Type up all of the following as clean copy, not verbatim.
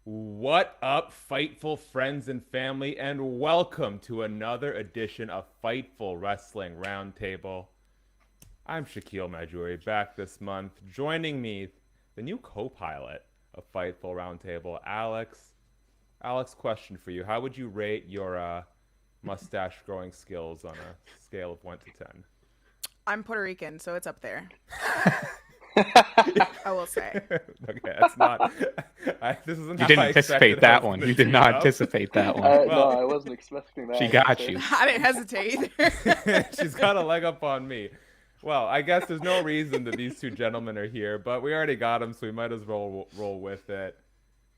What up, Fightful friends and family, and welcome to another edition of Fightful Wrestling Roundtable. I'm Shakiel Mahjouri, back this month. Joining me, the new co-pilot of Fightful Roundtable, Alex. Alex, question for you. How would you rate your mustache growing skills on a scale of 1 to 10? I'm Puerto Rican, so it's up there. I will say. Okay, that's not. This isn't You how didn't I anticipate expected I that was one. gonna You did tee it not up. anticipate that one. No, Well, I wasn't expecting that. She got you. I didn't hesitate either. She's got a leg up on me. Well, I guess there's no reason that these two gentlemen are here, but we already got them, so we might as well roll with it.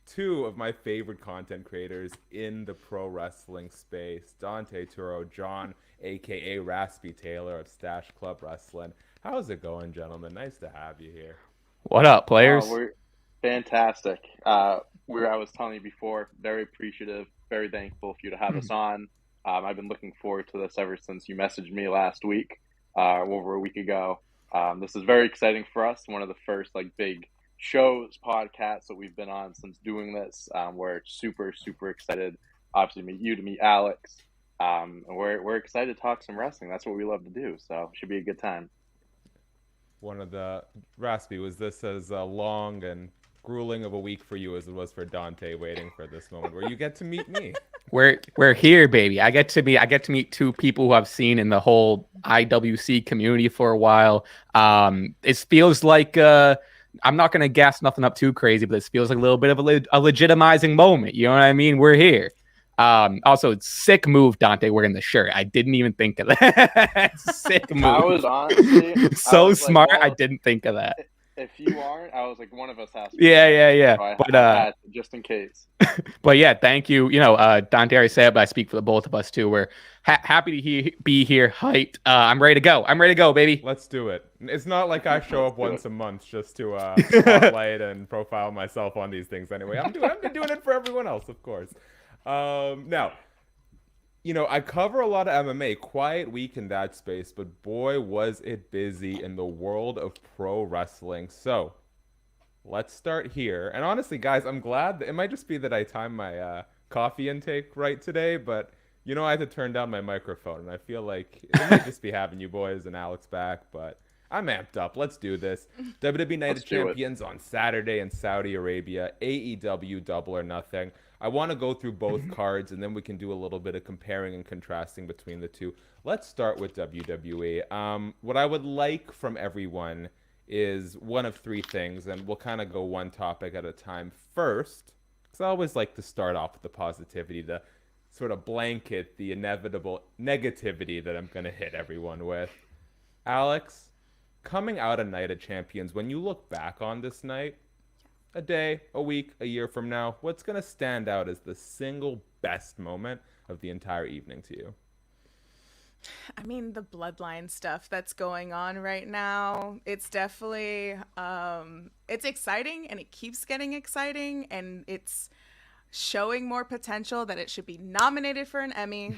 Two of my favorite content creators in the pro wrestling space, Dante, Turo, John, aka Raspy Taylor of Stache Club Wrestling. How's it going, gentlemen? Nice to have you here. What up, players? We're fantastic. I was telling you before, very appreciative, very thankful for you to have us on. I've been looking forward to this ever since you messaged me last week, over a week ago. This is very exciting for us. One of the first big shows, podcasts that we've been on since doing this. We're super, super excited. Obviously, to meet Alex. And we're excited to talk some wrestling. That's what we love to do. So it should be a good time. One of the Raspy, was this as long and grueling of a week for you as it was for Dante waiting for this moment where you get to meet me? We're here, baby. I get to meet two people who I've seen in the whole IWC community for a while. It feels like I'm not gonna gas nothing up too crazy, but it feels like a little bit of a legitimizing moment. You know what I mean? We're here. Also, sick move, Dante, wearing the shirt. I didn't even think of that. Sick move. I was honestly so smart. I didn't think of that. If you aren't, I was like, one of us has to. Yeah. So But I had to, just in case. But yeah, thank you. Dante already said it, but I speak for the both of us too. We're happy to be here, hyped. I'm ready to go. I'm ready to go, baby. Let's do it. It's not like I show up once a month just to spotlight and profile myself on these things anyway. I've been doing it for everyone else, of course. Now, I cover a lot of MMA, quiet week in that space, but boy, was it busy in the world of pro wrestling. So let's start here. And honestly, guys, I'm glad it might just be that I timed my coffee intake right today, but I had to turn down my microphone, and I feel like it might just be having you boys and Alex back, but I'm amped up. Let's do this. WWE Night of Champions on Saturday in Saudi Arabia. AEW Double or Nothing. I want to go through both cards, and then we can do a little bit of comparing and contrasting between the two. Let's start with WWE. What I would like from everyone is one of three things, and we'll kind of go one topic at a time first, because I always like to start off with the positivity, the sort of blanket, the inevitable negativity that I'm going to hit everyone with. Alex, coming out of Night of Champions, when you look back on this night, a day, a week, a year from now, what's going to stand out as the single best moment of the entire evening to you? I mean, the bloodline stuff that's going on right now, it's definitely it's exciting, and it keeps getting exciting, and it's showing more potential that it should be nominated for an Emmy.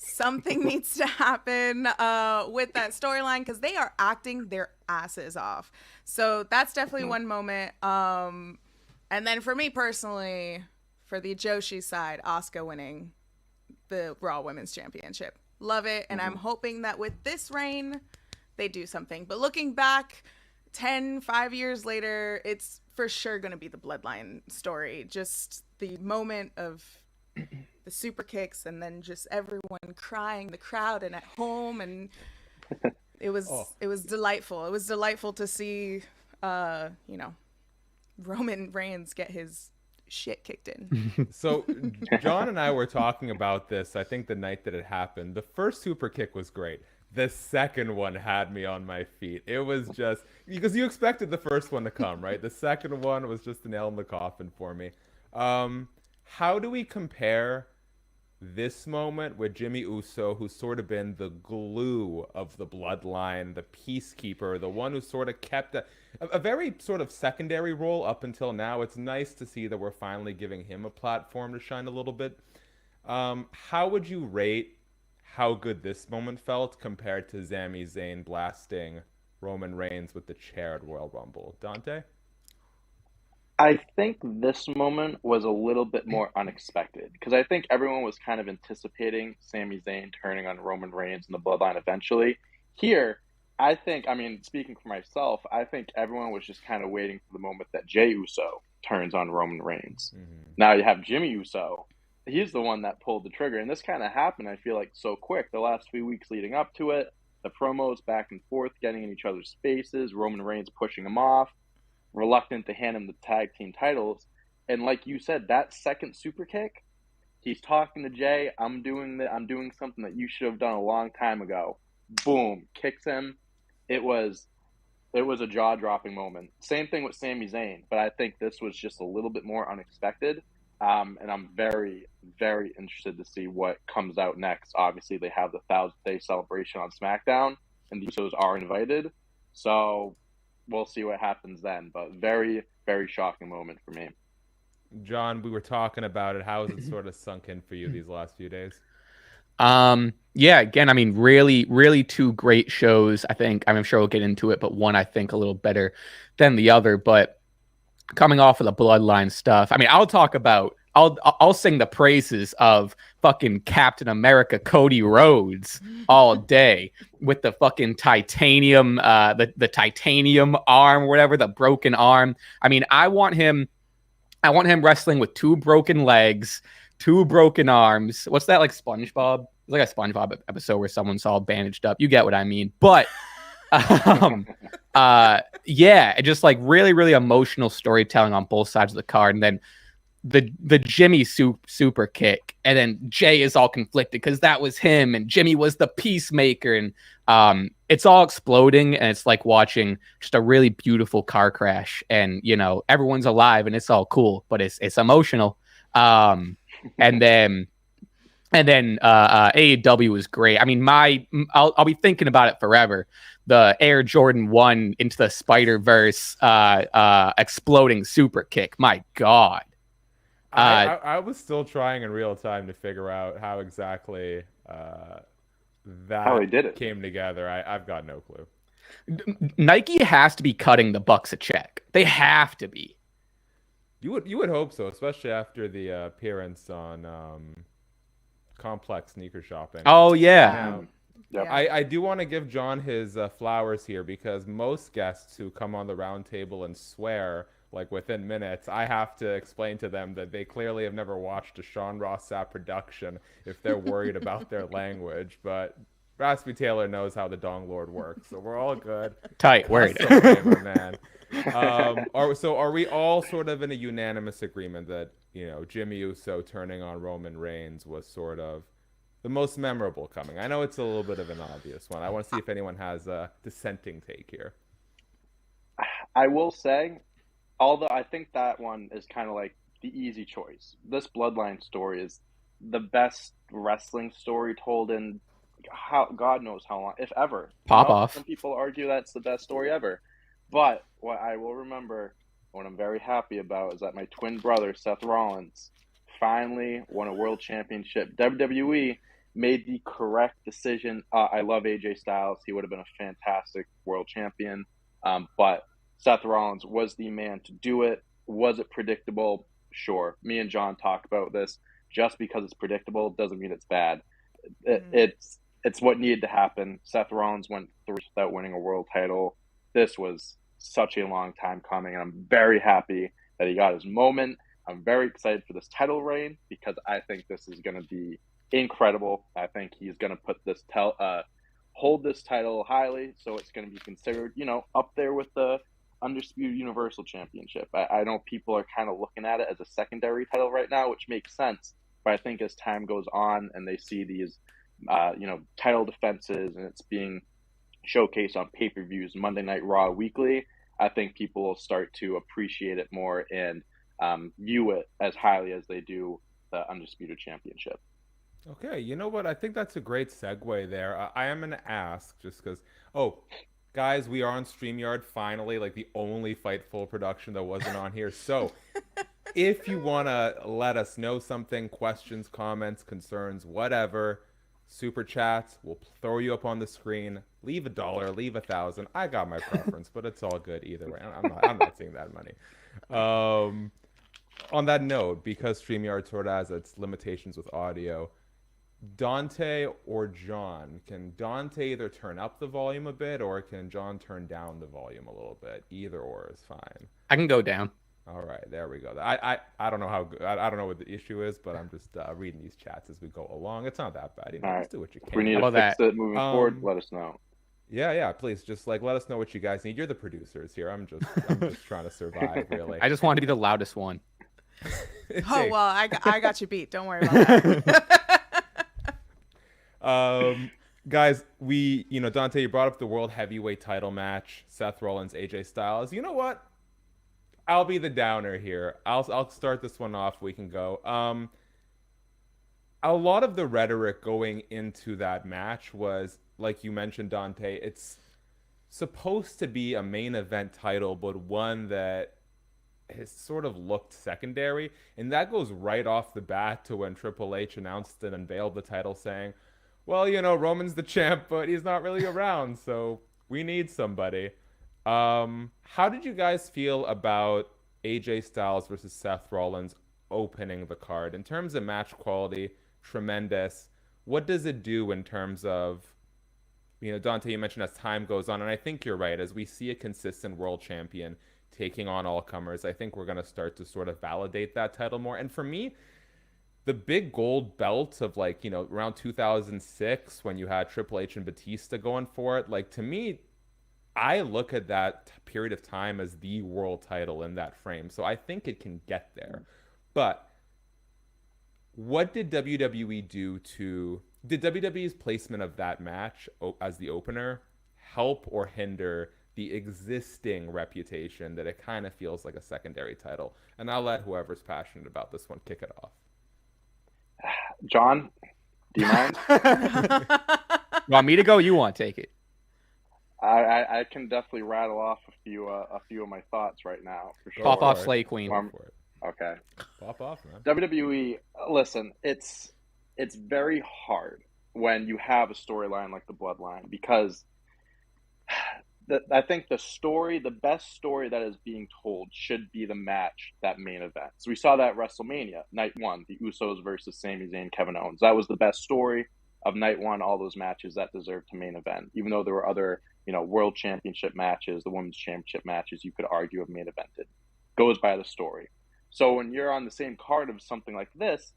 Something needs to happen with that storyline, because they are acting their asses off. So that's definitely one moment. And then for me personally, for the Joshi side, Asuka winning the Raw Women's Championship. Love it. And I'm hoping that with this reign, they do something. But looking back 5 years later, it's for sure going to be the bloodline story. Just the moment of the super kicks, and then just everyone crying, the crowd and at home, and it was delightful. It was delightful to see Roman Reigns get his shit kicked in. So John and I were talking about this, I think the night that it happened. The first super kick was great. The second one had me on my feet. It was just because you expected the first one to come, right? The second one was just a nail in the coffin for me. How do we compare this moment with Jimmy Uso, who's sort of been the glue of the bloodline, the peacekeeper, the one who sort of kept a very sort of secondary role up until now? It's nice to see that we're finally giving him a platform to shine a little bit. How would you rate how good this moment felt compared to Sami Zayn blasting Roman Reigns with the chair at Royal Rumble? Dante? I think this moment was a little bit more unexpected because I think everyone was kind of anticipating Sami Zayn turning on Roman Reigns in the Bloodline eventually. Here, I think, I mean, speaking for myself, I think everyone was just kind of waiting for the moment that Jey Uso turns on Roman Reigns. Now you have Jimmy Uso. He's the one that pulled the trigger, and this kind of happened, I feel like, so quick. The last few weeks leading up to it, the promos back and forth, getting in each other's spaces, Roman Reigns pushing him off, reluctant to hand him the tag team titles. And like you said, that second super kick, he's talking to Jay, I'm doing something that you should have done a long time ago. Boom, kicks him. It was a jaw-dropping moment. Same thing with Sami Zayn, but I think this was just a little bit more unexpected. And I'm very, very interested to see what comes out next. Obviously, they have the 1,000-day celebration on SmackDown, and the Usos are invited. So we'll see what happens then. But very, very shocking moment for me. John, we were talking about it. How has it sort of sunk in for you these last few days? Yeah, again, I mean, really, really two great shows. I think, I'm sure we'll get into it, but one I think a little better than the other. But coming off of the Bloodline stuff, I mean, I'll sing the praises of fucking Captain America Cody Rhodes all day with the fucking titanium, the titanium arm, or whatever, the broken arm. I mean, I want him wrestling with 2 broken legs, 2 broken arms. What's that, like SpongeBob? It's like a SpongeBob episode where someone's all bandaged up. You get what I mean. But yeah, just like really, really emotional storytelling on both sides of the card. And then the Jimmy super kick, and then Jay is all conflicted because that was him and Jimmy was the peacemaker, and it's all exploding, and it's like watching just a really beautiful car crash, and you know, everyone's alive and it's all cool, but it's emotional. And then AEW was great. I mean, I'll be thinking about it forever. The Air Jordan 1 into the Spider-Verse exploding super kick. My God. I was still trying in real time to figure out how exactly that they did it. came together. I've got no clue. Nike has to be cutting the Bucks a check. They have to be. You would hope so, especially after the appearance on Complex Sneaker Shopping. Oh yeah. Yep. I do want to give John his flowers here, because most guests who come on the round table and swear like within minutes, I have to explain to them that they clearly have never watched a Sean Ross Sapp production if they're worried about their language. But Raspy Taylor knows how the Dong Lord works, so we're all good. Tight word. Okay, my man. Are we all sort of in a unanimous agreement that, you know, Jimmy Uso turning on Roman Reigns was sort of the most memorable coming? I know it's a little bit of an obvious one. I want to see if anyone has a dissenting take here. I will say, although I think that one is kind of like the easy choice. This Bloodline story is the best wrestling story told in God knows how long, if ever. Pop off. Some people argue that's the best story ever. But what I will remember, what I'm very happy about, is that my twin brother, Seth Rollins, finally won a world championship. WWE made the correct decision. I love AJ Styles. He would have been a fantastic world champion. But Seth Rollins was the man to do it. Was it predictable? Sure. Me and John talk about this. Just because it's predictable doesn't mean it's bad. It's what needed to happen. Seth Rollins went through without winning a world title. This was such a long time coming, and I'm very happy that he got his moment. I'm very excited for this title reign, because I think this is going to be incredible. I think he's going to put this hold this title highly, so it's going to be considered, you know, up there with the Undisputed Universal Championship. I know people are kind of looking at it as a secondary title right now, which makes sense. But I think as time goes on and they see these, title defenses, and it's being showcased on pay-per-views, Monday Night Raw weekly, I think people will start to appreciate it more and view it as highly as they do the Undisputed Championship. Okay, you know what? I think that's a great segue there. I am going to ask, just because... Guys, we are on StreamYard finally, like the only Fightful production that wasn't on here. So if you want to let us know something, questions, comments, concerns, whatever, super chats, we'll throw you up on the screen. Leave $1, leave $1,000. I got my preference, but it's all good either way. I'm not seeing that money. On that note, because StreamYard sort of has its limitations with audio, Dante or John, can Dante either turn up the volume a bit or can John turn down the volume a little bit? Either or is fine. I can go down. All right, there we go. I don't know how good, I don't know what the issue is, but I'm just reading these chats as we go along. It's not that bad. You know, All just do what you If we can. need How to about fix it moving forward, let us know. Yeah, please just like let us know what you guys need. You're the producers here. I'm just trying to survive, really. I just want to be the loudest one. Oh well, I got you beat. Don't worry about that. Guys, Dante, you brought up the world heavyweight title match, Seth Rollins, AJ Styles. You know what? I'll be the downer here. I'll start this one off. We can go. A lot of the rhetoric going into that match was, like you mentioned, Dante, it's supposed to be a main event title, but one that has sort of looked secondary. And that goes right off the bat to when Triple H announced and unveiled the title, saying, well, Roman's the champ, but he's not really around, so we need somebody. How did you guys feel about AJ Styles versus Seth Rollins opening the card? In terms of match quality, tremendous. What does it do in terms of, Dante, you mentioned as time goes on, and I think you're right. As we see a consistent world champion taking on all comers, I think we're going to start to sort of validate that title more. And for me, the big gold belt of around 2006 when you had Triple H and Batista going for it, to me, I look at that period of time as the world title in that frame. So I think it can get there. But what did WWE do did WWE's placement of that match as the opener help or hinder the existing reputation that it kind of feels like a secondary title? And I'll let whoever's passionate about this one kick it off. John, do you mind? You want me to go? You want to take it? I can definitely rattle off a few of my thoughts right now. For sure. Pop off, Slay Queen. Okay. Pop off, man. WWE, listen, it's very hard when you have a storyline like the Bloodline, because I think the best story that is being told should be the match, that main event. So we saw that at WrestleMania, night one, the Usos versus Sami Zayn, Kevin Owens. That was the best story of night one, all those matches that deserved to main event, even though there were other, world championship matches, the women's championship matches, you could argue have main evented. Goes by the story. So when you're on the same card of something like this,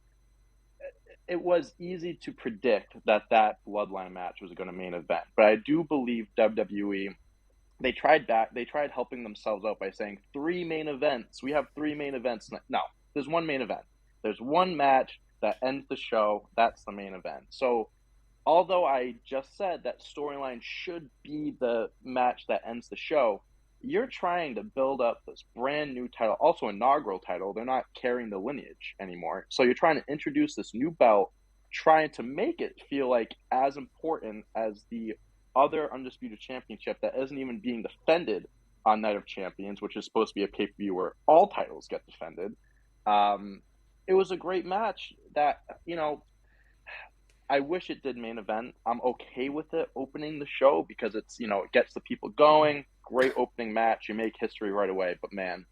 it was easy to predict that Bloodline match was going to main event. But I do believe WWE, they tried helping themselves out by saying 3 main events. We have 3 main events. No, there's 1 main event. There's 1 match that ends the show. That's the main event. So although I just said that storyline should be the match that ends the show, you're trying to build up this brand new title, also inaugural title. They're not carrying the lineage anymore. So you're trying to introduce this new belt, trying to make it feel like as important as the other Undisputed Championship that isn't even being defended on Night of Champions, which is supposed to be a pay-per-view where all titles get defended. It was a great match that, I wish it did main event. I'm okay with it opening the show because it's, it gets the people going. Great opening match. You make history right away. But man,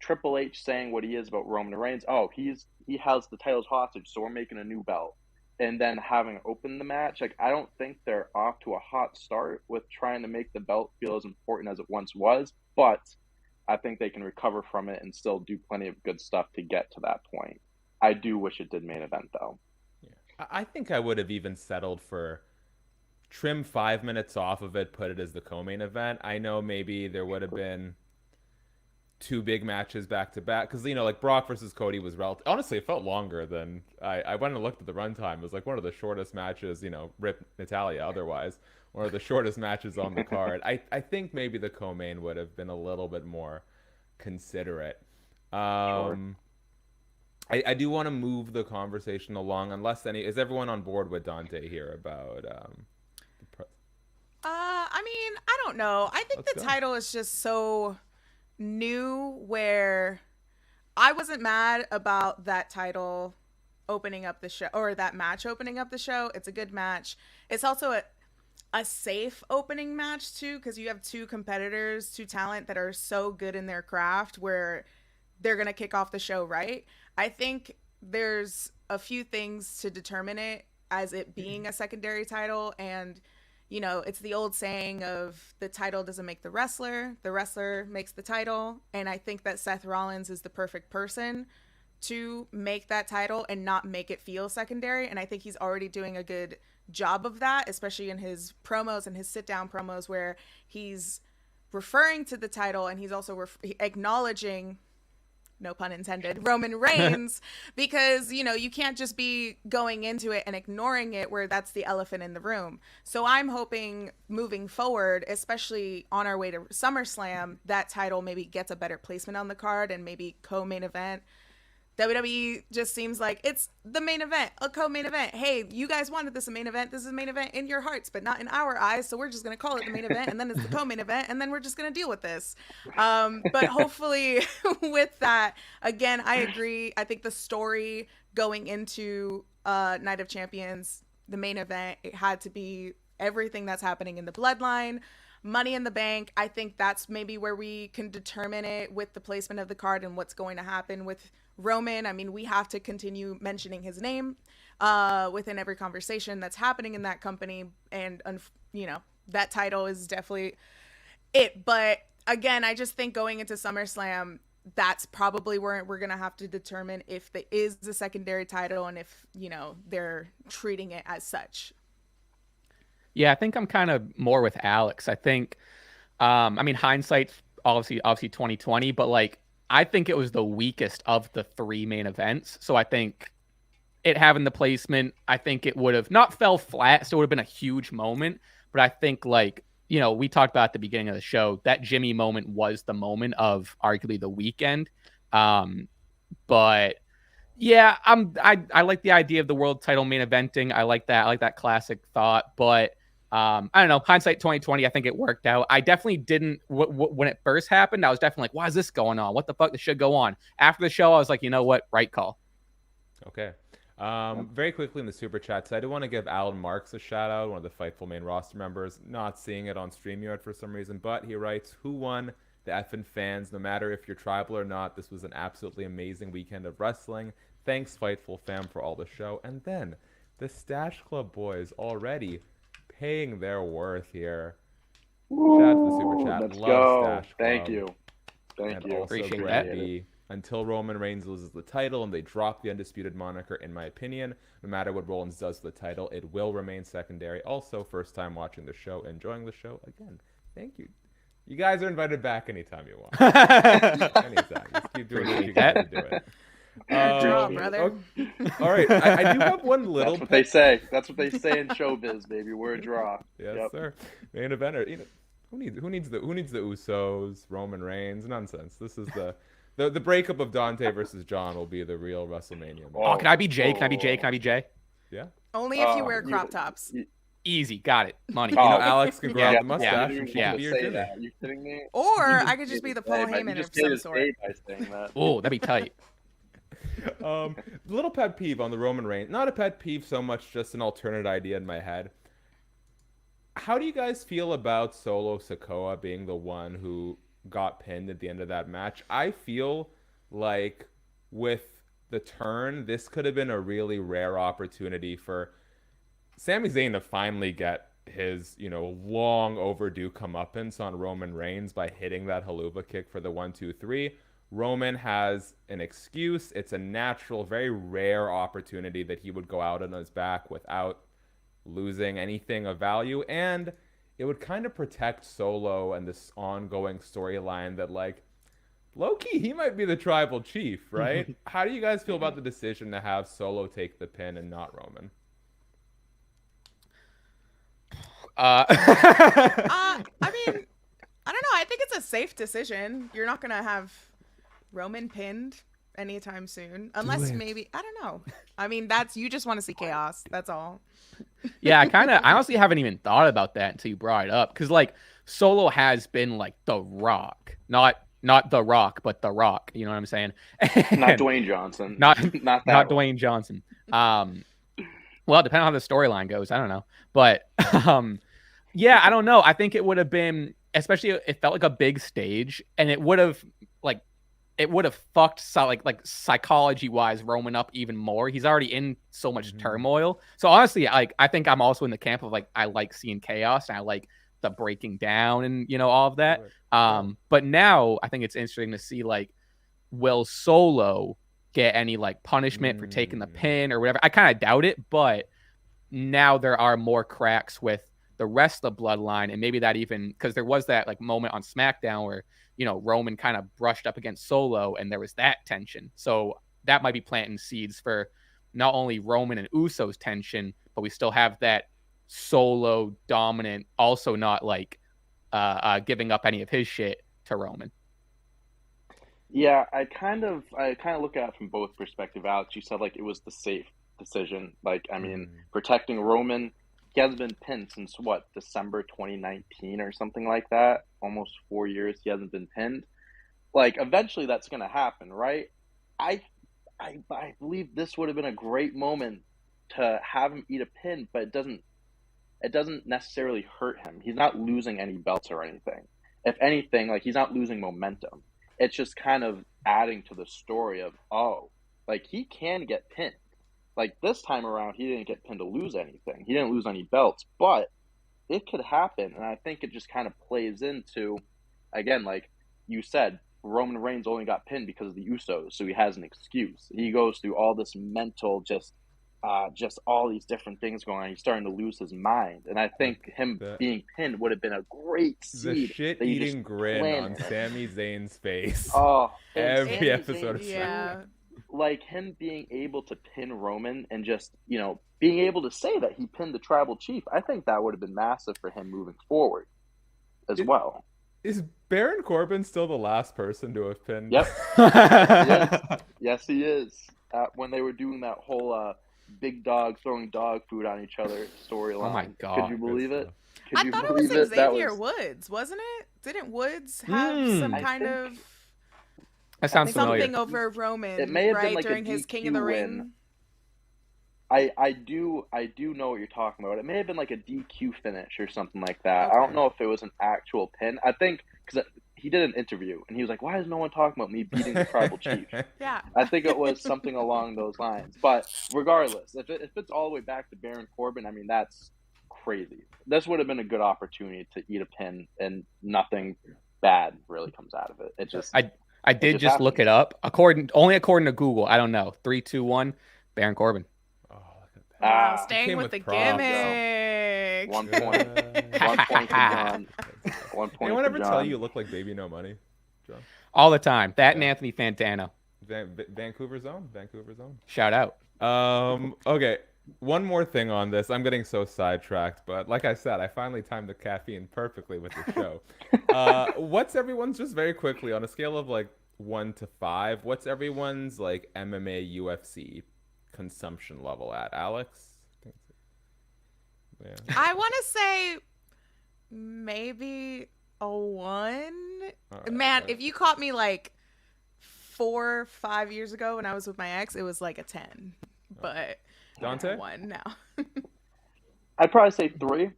Triple H saying what he is about Roman Reigns. Oh, he has the titles hostage, so we're making a new belt. And then having opened the match, I don't think they're off to a hot start with trying to make the belt feel as important as it once was. But I think they can recover from it and still do plenty of good stuff to get to that point. I do wish it did main event, though. Yeah, I think I would have even settled for trim 5 minutes off of it, put it as the co-main event. I know maybe there would have been 2 big matches back to back because like Brock versus Cody was relative. Honestly, it felt longer than I went and looked at the runtime. It was like one of the shortest matches. Rip Natalia. Otherwise, one of the shortest matches on the card. I think maybe the co-main would have been a little bit more considerate. Sure. I do want to move the conversation along. Is everyone on board with Dante here about? I don't know. I think the title is just so new where I wasn't mad about that title opening up the show or that match opening up the show. It's a good match. It's also a safe opening match too, because you have two competitors, two talent that are so good in their craft where they're going to kick off the show right. I think there's a few things to determine it as it being a secondary title. And, it's the old saying of the title doesn't make the wrestler makes the title. And I think that Seth Rollins is the perfect person to make that title and not make it feel secondary. And I think he's already doing a good job of that, especially in his promos and his sit down promos where he's referring to the title and he's also acknowledging, no pun intended, Roman Reigns, because, you can't just be going into it and ignoring it where that's the elephant in the room. So I'm hoping moving forward, especially on our way to SummerSlam, that title maybe gets a better placement on the card and maybe co-main event. WWE just seems like it's the main event, a co-main event. Hey, you guys wanted this a main event. This is a main event in your hearts, but not in our eyes. So we're just going to call it the main event. And then it's the co-main event. And then we're just going to deal with this. But hopefully with that, again, I agree. I think the story going into Night of Champions, the main event, it had to be everything that's happening in the bloodline. Money in the Bank, I think that's maybe where we can determine it with the placement of the card and what's going to happen with Roman. I mean, we have to continue mentioning his name within every conversation that's happening in that company. And, that title is definitely it. But again, I just think going into SummerSlam, that's probably where we're going to have to determine if there is a secondary title and if, they're treating it as such. Yeah, I think I'm kind of more with Alex. I think, hindsight's obviously 2020, but I think it was the weakest of the three main events. So I think it having the placement, I think it would have not fell flat. So it would have been a huge moment. But I think we talked about at the beginning of the show, that Jimmy moment was the moment of arguably the weekend. But yeah, I like the idea of the world title main eventing. I like that. I like that classic thought, but I don't know. Hindsight 2020, I think it worked out. I definitely didn't when it first happened. I was definitely like, "Why is this going on? What the fuck? This should go on." After the show, I was like, "You know what? Right call." Okay. Very quickly in the super chats, I do want to give Alan Marks a shout out, one of the Fightful main roster members. Not seeing it on StreamYard for some reason, but he writes, "Who won? The effing fans. No matter if you're tribal or not, this was an absolutely amazing weekend of wrestling. Thanks, Fightful fam, for all the show." And then the Stache Club boys already paying their worth here. Shout out to the super chat. Let's Love go. Stache Club. Thank you. And also Appreciate Brandy, until Roman Reigns loses the title and they drop the undisputed moniker, in my opinion, no matter what Rollins does to the title, it will remain secondary. Also, first time watching the show, enjoying the show. Again, thank you. You guys are invited back anytime you want. Anytime. Just keep doing what you gotta do it. Draw, brother. Okay. All right. I do have one little. That's what they say. That's what they say in showbiz, baby. We're a draw. Yes, sir. Main eventer. Who needs the Usos? Roman Reigns? Nonsense. This is the breakup of Dante versus John will be the real WrestleMania. Oh, can I be Jay? Can I be Jay? Can I be Jay? Yeah. Only if you wear crop tops. Easy, got it. Money. Alex can grow out the mustache and she yeah. can be your Jimmy. You kidding me? Or I could just be the Paul Heyman of some sort. Oh, that'd be tight. Little pet peeve on the Roman Reigns. Not a pet peeve so much, just an alternate idea in my head. How do you guys feel about Solo Sikoa being the one who got pinned at the end of that match? I feel like with the turn, this could have been a really rare opportunity for Sami Zayn to finally get his, long overdue comeuppance on Roman Reigns by hitting that haluva kick for the 1-2-3. Roman has an excuse. It's a natural, very rare opportunity that he would go out on his back without losing anything of value. And it would kind of protect Solo and this ongoing storyline that, low-key, he might be the tribal chief, right? How do you guys feel about the decision to have Solo take the pin and not Roman? I mean, I don't know. I think it's a safe decision. You're not going to have Roman pinned anytime soon. Unless maybe, I don't know. I mean, you just want to see chaos. That's all. Yeah, I honestly haven't even thought about that until you brought it up. Because, Solo has been, The Rock. Not The Rock, but The Rock. You know what I'm saying? Not Dwayne Johnson. Not Dwayne Johnson. Well, depending on how the storyline goes, I don't know. But Yeah, I don't know. I think it would have been, especially it felt like a big stage, and it would have fucked psychology wise Roman up even more. He's already in so much turmoil. So honestly, I think I'm also in the camp of I like seeing chaos and I like the breaking down and all of that. But now I think it's interesting to see will Solo get any punishment for taking the pin or whatever. I kind of doubt it, but now there are more cracks with the rest of the bloodline, and maybe that even because there was that moment on SmackDown where Roman kind of brushed up against Solo and there was that tension. So that might be planting seeds for not only Roman and Usos tension, but we still have that Solo dominant, also not giving up any of his shit to Roman. Yeah, I kind of look at it from both perspectives. Alex, you said it was the safe decision. Protecting Roman. He hasn't been pinned since December 2019 or something like that. Almost 4 years he hasn't been pinned. Eventually that's gonna happen, right? I believe this would have been a great moment to have him eat a pin, but it doesn't necessarily hurt him. He's not losing any belts or anything. If anything, he's not losing momentum. It's just kind of adding to the story of he can get pinned. This time around, he didn't get pinned to lose anything. He didn't lose any belts, but it could happen. And I think it just kind of plays into, again, like you said, Roman Reigns only got pinned because of the Usos, so he has an excuse. He goes through all this mental, just all these different things going on. He's starting to lose his mind. And I think him being pinned would have been a great seed. The shit-eating grin on Sami Zayn's face. Oh, every episode of yeah. Him being able to pin Roman and just, being able to say that he pinned the tribal chief, I think that would have been massive for him moving forward as well. Is Baron Corbin still the last person to have pinned? Yep. Yes, he is. When they were doing that whole big dog throwing dog food on each other storyline. Oh my God. Could you believe it? I thought it was Xavier Woods, wasn't it? Didn't Woods have some kind of... That sounds familiar. Something over Roman, it may have right, been like during his King of the Ring? I do know what you're talking about. It may have been like a DQ finish or something like that. Okay. I don't know if it was an actual pin. I think because he did an interview and he was like, "Why is no one talking about me beating the tribal chief?" Yeah, I think it was something along those lines. But regardless, if it's all the way back to Baron Corbin, I mean that's crazy. This would have been a good opportunity to eat a pin and nothing bad really comes out of it. It just I did just look it up. According to Google, I don't know. 3, 2, 1, Baron Corbin. Oh, look at that. Wow, staying with the gimmick. 1 point. 1 point to John. 1 point. Anyone ever tell you look like Baby No Money, John? All the time. That and Anthony Fantano. Vancouver's own. Shout out. Okay. One more thing on this. I'm getting so sidetracked, but like I said, I finally timed the caffeine perfectly with the show. What's everyone's, just very quickly, on a scale of 1 to 5, what's everyone's MMA UFC consumption level at? Alex? Yeah. I want to say maybe a 1. Right, man, if you caught me 4, 5 years ago when I was with my ex, it was a 10. But Dante? 1 now. I'd probably say 3.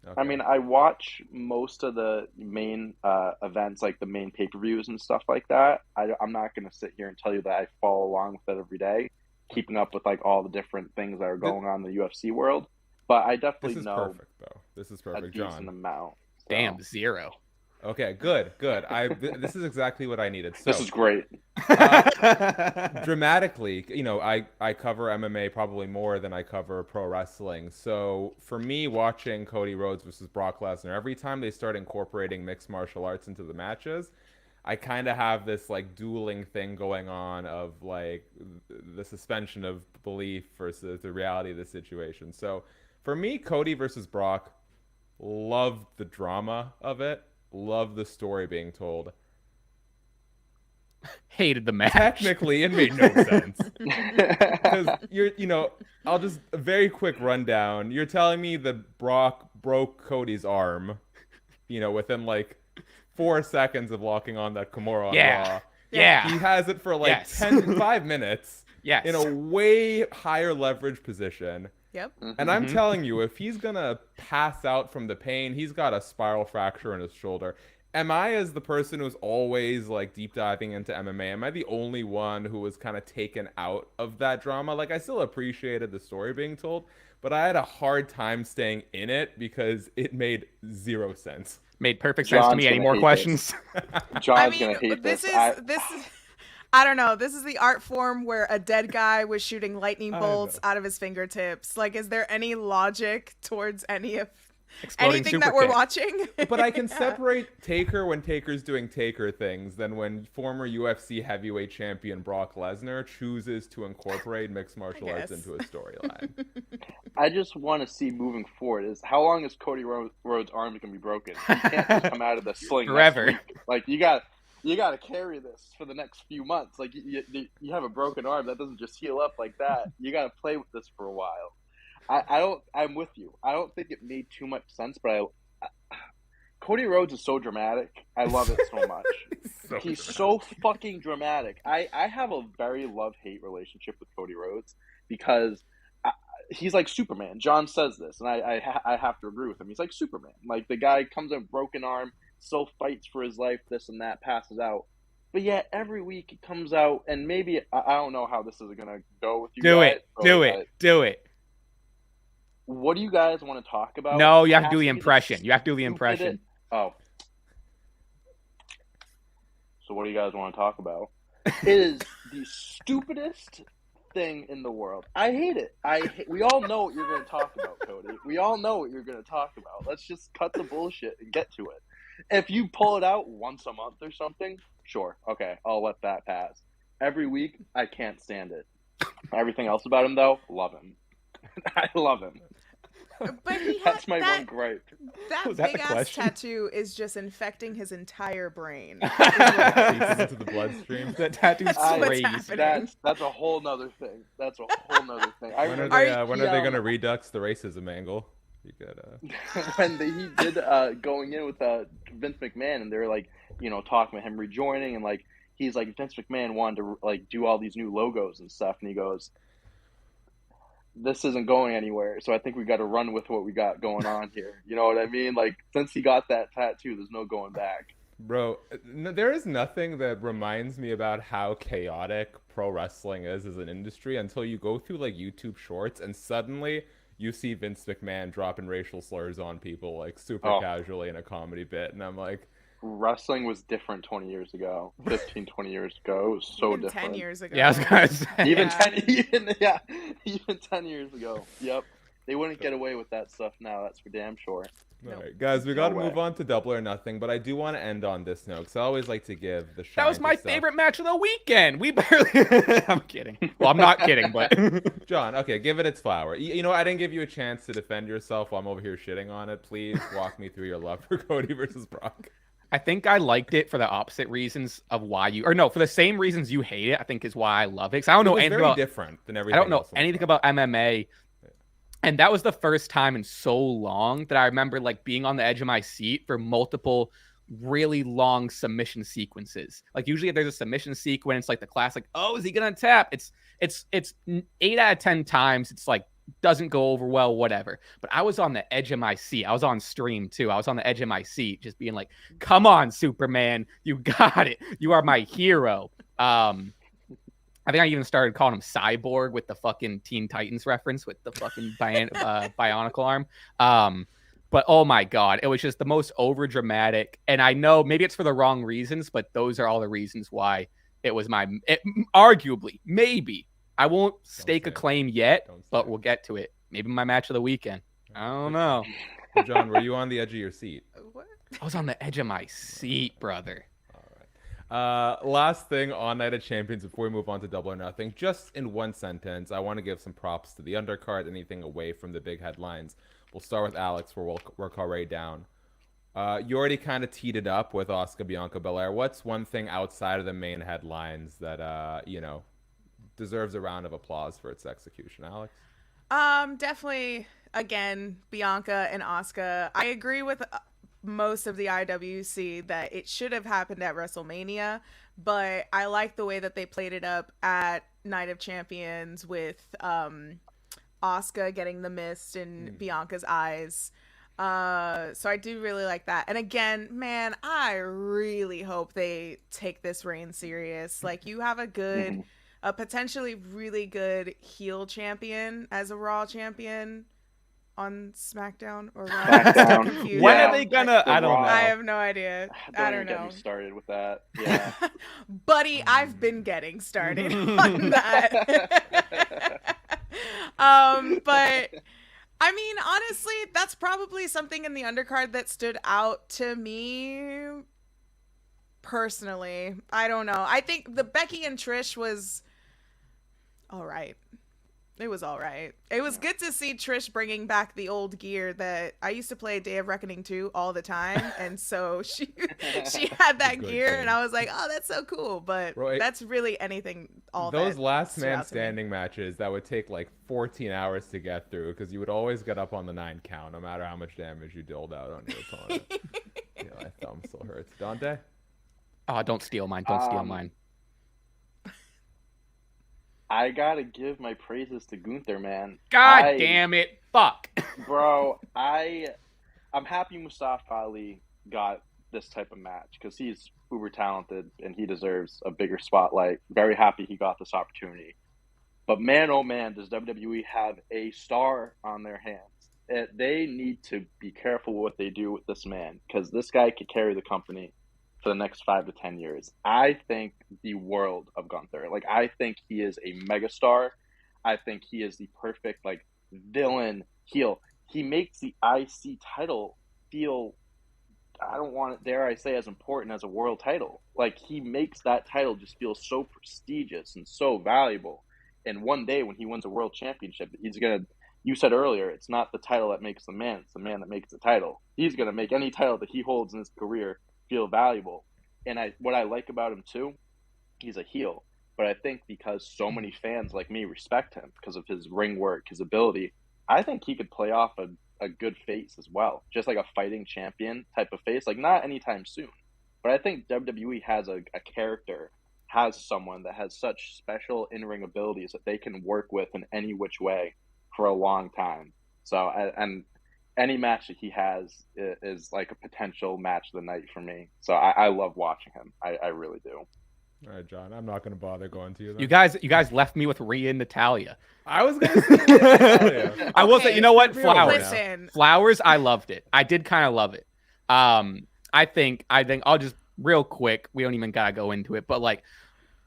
Okay. I mean, I watch most of the main events, the main pay-per-views and stuff like that. I'm not going to sit here and tell you that I follow along with it every day, keeping up with all the different things that are going on in the UFC world. But I definitely know. This is perfect, though. This is perfect, a decent amount. So. Damn, 0. Okay, good. This is exactly what I needed. So, this is great. Dramatically, I cover MMA probably more than I cover pro wrestling. So for me, watching Cody Rhodes versus Brock Lesnar, every time they start incorporating mixed martial arts into the matches, I kind of have this dueling thing going on of the suspension of belief versus the reality of the situation. So for me, Cody versus Brock, loved the drama of it. Love the story being told. Hated the match. Technically, it made no sense. Because I'll just a very quick rundown. You're telling me that Brock broke Cody's arm, within 4 seconds of locking on that Kimura on Raw. Yeah. He has it for 5 minutes. Yes. In a way higher leverage position. Yep. And I'm telling you, if he's gonna pass out from the pain, he's got a spiral fracture in his shoulder. Am I, as the person who's always like deep diving into MMA, am I the only one who was kind of taken out of that drama? Like, I still appreciated the story being told, but I had a hard time staying in it because it made zero sense. Made perfect sense to me. Any more questions? John's gonna hate this. This is I don't know. This is the art form where a dead guy was shooting lightning bolts out of his fingertips. Like, is there any logic towards anything that we're watching? But I can separate Taker when Taker's doing Taker things than when former UFC heavyweight champion Brock Lesnar chooses to incorporate mixed martial arts into his storyline. I just want to see moving forward is how long is Cody Rhodes' arm going to be broken? He can't just come out of the sling forever. Next week. Like, you got to carry this for the next few months. Like, you have a broken arm that doesn't just heal up like that. You got to play with this for a while. I'm with you. I don't think it made too much sense, but Cody Rhodes is so dramatic. I love it so much. He's so fucking dramatic. I have a very love-hate relationship with Cody Rhodes because he's like Superman. John says this, and I have to agree with him. He's like Superman. Like, the guy comes in broken arm, still fights for his life, this and that, passes out. But yet every week he comes out, and maybe I don't know how this is going to go with you guys. Do it. What do you guys want to talk about? No, you have to do the impression. Oh. So what do you guys want to talk about? It is the stupidest thing in the world. I hate it. We all know what you're going to talk about, Cody. We all know what you're going to talk about. Let's just cut the bullshit and get to it. If you pull it out once a month or something, sure. Okay, I'll let that pass. Every week, I can't stand it. Everything else about him, though, love him. I love him. But that's my one gripe. That big-ass tattoo is just infecting his entire brain. Into the bloodstream. That tattoo's crazy. That's a whole nother thing. When are they going to redux the racism angle? You gotta... When he did going in with Vince McMahon, and they were like, talking about him rejoining, and like he's like, Vince McMahon wanted to like do all these new logos and stuff, and he goes, this isn't going anywhere, so I think we got to run with what we got going on here. You know what I mean? Like, since he got that tattoo, there's no going back. Bro, there is nothing that reminds me about how chaotic pro wrestling is as an industry until you go through like YouTube shorts and suddenly you see Vince McMahon dropping racial slurs on people like super casually in a comedy bit, and I'm like, wrestling was different 20 years ago, 15, 20 years ago. It was so different. 10 years ago. Yeah, I was gonna say. Even 10 years ago. Yep. They wouldn't get away with that stuff now, that's for damn sure. All right, guys, we got to move on to Double or Nothing, but I do want to end on this note, because I always like to give the shine. That was my favorite match of the weekend. We barely... I'm kidding. Well, I'm not kidding, but... John, okay, give it its flower. You know, I didn't give you a chance to defend yourself while I'm over here shitting on it. Please walk me through your love for Cody versus Brock. I think I liked it for the opposite reasons of why you... Or no, for the same reasons you hate it, I think is why I love it. Because I don't know anything about... different than everything I don't know anything about MMA. And that was the first time in so long that I remember like being on the edge of my seat for multiple really long submission sequences. Like usually if there's a submission sequence, like the classic, oh, is he gonna tap? It's 8 out of 10 times. It's like doesn't go over well, whatever. But I was on the edge of my seat. I was on stream too. I was on the edge of my seat, just being like, come on, Superman, you got it. You are my hero. I think I even started calling him Cyborg with the fucking Teen Titans reference with the fucking bionicle arm. But oh my God, it was just the most over dramatic. And I know maybe it's for the wrong reasons, but those are all the reasons why it was arguably, maybe. I won't stake a claim yet, but we'll get to it. Maybe my match of the weekend. I don't know. John, were you on the edge of your seat? What? I was on the edge of my seat, brother. Last thing on Night of Champions before we move on to Double or Nothing, just in one sentence, I want to give some props to the undercard, anything away from the big headlines. We'll start with Alex, where we'll work our way down. You already kind of teed it up with Asuka Bianca Belair. What's one thing outside of the main headlines that, deserves a round of applause for its execution, Alex? Definitely, again, Bianca and Asuka. I agree with most of the IWC that it should have happened at WrestleMania, but I like the way that they played it up at Night of Champions with Asuka getting the mist in Bianca's eyes. So I do really like that. And again, man, I really hope they take this reign serious. Like, you have a potentially really good heel champion as a Raw champion on SmackDown or Raw. I'm still confused. When are they gonna? I don't know. I have no idea. I don't know. Get me started with that. Yeah, buddy, I've been getting started on that. But I mean, honestly, that's probably something in the undercard that stood out to me personally. I don't know. I think the Becky and Trish was all right. It was all right. It was good to see Trish bringing back the old gear that I used to play Day of Reckoning 2 all the time. And so she had that gear and I was like, oh, that's so cool. But that's really anything all those last man standing matches that would take like 14 hours to get through because you would always get up on the 9 count no matter how much damage you doled out on your opponent. My thumb still hurts. Dante? Oh, don't steal mine. Don't steal mine. I gotta give my praises to Gunther, man. God damn it. Fuck. Bro, I'm happy Mustafa Ali got this type of match because he's uber talented and he deserves a bigger spotlight. Very happy he got this opportunity. But man, oh man, does WWE have a star on their hands. They need to be careful what they do with this man because this guy could carry the company for the next 5 to 10 years. I think the world of Gunther. Like, I think he is a megastar. I think he is the perfect, like, villain heel. He makes the IC title feel, I don't want it, dare I say, as important as a world title. Like, he makes that title just feel so prestigious and so valuable. And one day when he wins a world championship, he's going to, you said earlier, it's not the title that makes the man, it's the man that makes the title. He's going to make any title that he holds in his career feel valuable. And what I like about him too, he's a heel. But I think because so many fans like me respect him because of his ring work, his ability, I think he could play off a good face as well. Just like a fighting champion type of face. Like, not anytime soon. But I think WWE has a character, has someone that has such special in-ring abilities that they can work with in any which way for a long time. So, and any match that he has is like a potential match of the night for me. So I love watching him. I really do. All right, John, I'm not going to bother going to you then. You guys left me with Rhea and Natalya. I was going to say Natalya. I will say, you know what? Flowers. Listen. Flowers, I loved it. I did kind of love it. I think I'll just real quick, we don't even got to go into it, but like,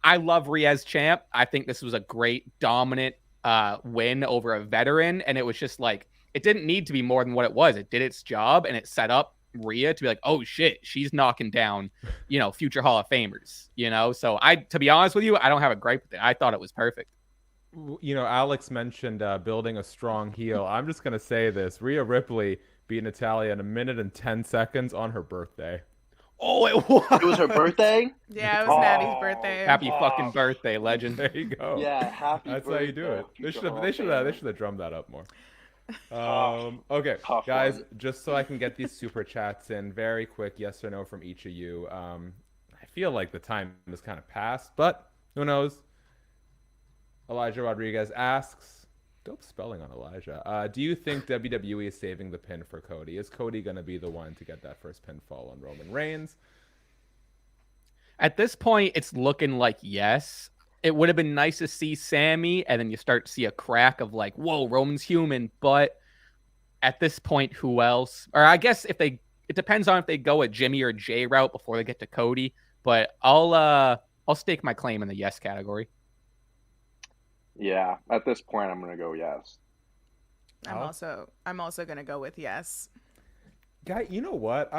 I love Rhea as champ. I think this was a great dominant win over a veteran. And it was just like, it didn't need to be more than what it was. It did its job and it set up Rhea to be like, oh shit, she's knocking down, future Hall of Famers, So to be honest with you, I don't have a gripe with it. I thought it was perfect. Alex mentioned building a strong heel. I'm just going to say this. Rhea Ripley beat Natalya in 1 minute and 10 seconds on her birthday. Oh, it was. It was her birthday? Yeah, it was Natty's birthday. Happy fucking birthday, legend. There you go. Yeah, happy That's birthday. how you do it. They should have drummed that up more. Okay, guys, just so I can get these super chats in very quick, yes or no from each of you. I feel like the time has kind of passed, but who knows? Elijah Rodriguez asks, dope spelling on Elijah. Do you think WWE is saving the pin for Cody? Is Cody going to be the one to get that first pinfall on Roman Reigns? At this point, it's looking like yes. It would have been nice to see Sammy, and then you start to see a crack of like, whoa, Roman's human. But at this point, who else? Or I guess it depends on if they go a Jimmy or Jay route before they get to Cody. But I'll stake my claim in the yes category. Yeah, at this point, I'm gonna go yes. I'm also gonna go with yes. Guy, you know what?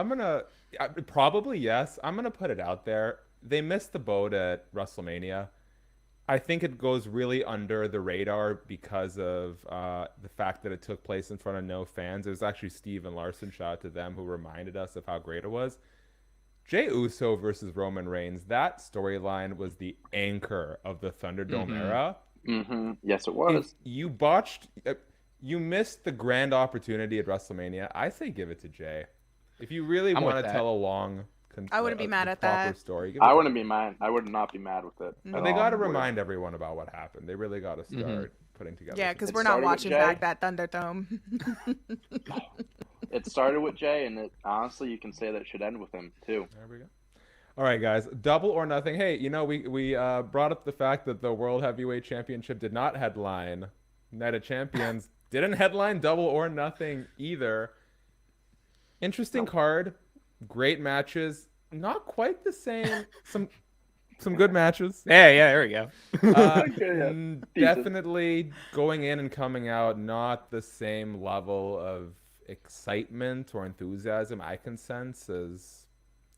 Probably yes. I'm gonna put it out there. They missed the boat at WrestleMania. I think it goes really under the radar because of the fact that it took place in front of no fans. It was actually Steve and Larson, shout out to them, who reminded us of how great it was. Jey Uso versus Roman Reigns, that storyline was the anchor of the Thunderdome era. Mm-hmm. Yes, it was. If you missed the grand opportunity at WrestleMania, I say give it to Jey. If you really want to tell a long... I wouldn't be mad at that. Story. I wouldn't be mad. I would not be mad with it. But they got to remind everyone about what happened. They really got to start putting together. Yeah, because It we're not started with watching Jay. back that Thunderdome. It started with Jay, and honestly, you can say that it should end with him too. There we go. All right, guys. Double or Nothing. Hey, we brought up the fact that the World Heavyweight Championship did not headline Night of Champions. Didn't headline Double or Nothing either. Interesting card. Great matches. Not quite the same. Some good matches. Yeah, there we go. Definitely going in and coming out, not the same level of excitement or enthusiasm I can sense as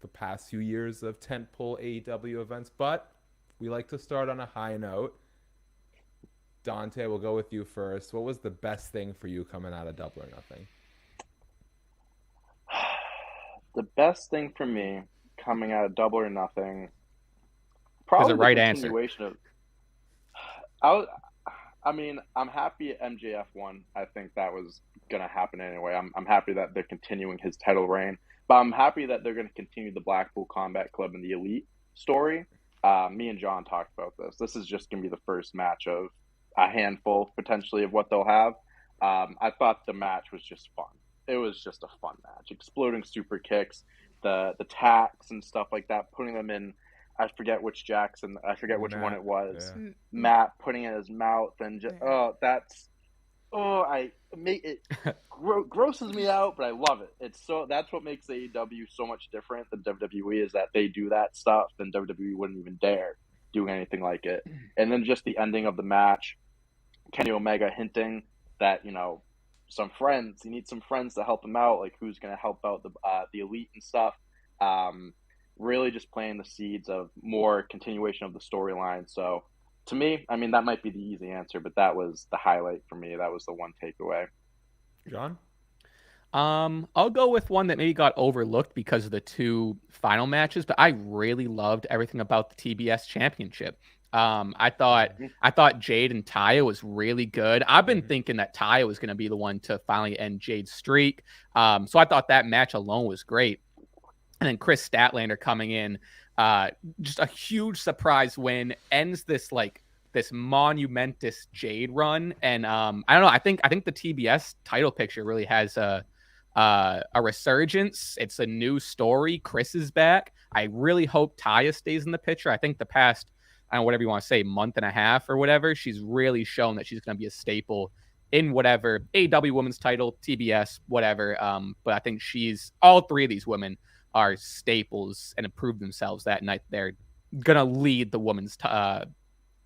the past few years of tentpole AEW events, but we like to start on a high note. Dante, we'll go with you first. What was the best thing for you coming out of Double or Nothing? The best thing for me coming out of Double or Nothing, probably There's a right the answer. continuation I'm happy MJF won. I think that was gonna happen anyway. I'm happy that they're continuing his title reign, but I'm happy that they're gonna continue the Blackpool Combat Club and the Elite story. Me and John talked about this. This is just gonna be the first match of a handful potentially of what they'll have. I thought the match was just fun. It was just a fun match. Exploding super kicks, the tacks and stuff like that, putting them in. I forget which one it was. Yeah. Matt putting it in his mouth and just grosses me out, but I love it. That's what makes AEW so much different than WWE is that they do that stuff and WWE wouldn't even dare do anything like it. And then just the ending of the match, Kenny Omega hinting that he needs some friends to help him out, like who's going to help out the Elite and stuff. Really just planting the seeds of more continuation of the storyline. So to me, that might be the easy answer, but that was the highlight for me. That was the one takeaway. John? I'll go with one that maybe got overlooked because of the two final matches, but I really loved everything about the TBS championship. I thought Jade and Taya was really good. I've been thinking that Taya was going to be the one to finally end Jade's streak. So I thought that match alone was great. And then Chris Statlander coming in, just a huge surprise win, ends this monumentous Jade run. And I don't know, I think the TBS title picture really has a resurgence. It's a new story. Chris is back. I really hope Taya stays in the picture. I think the past, I don't know, whatever you want to say, month and a half or whatever, she's really shown that she's going to be a staple in whatever AEW women's title, TBS, whatever. But I think all three of these women are staples and improve themselves that night. They're going to lead the women's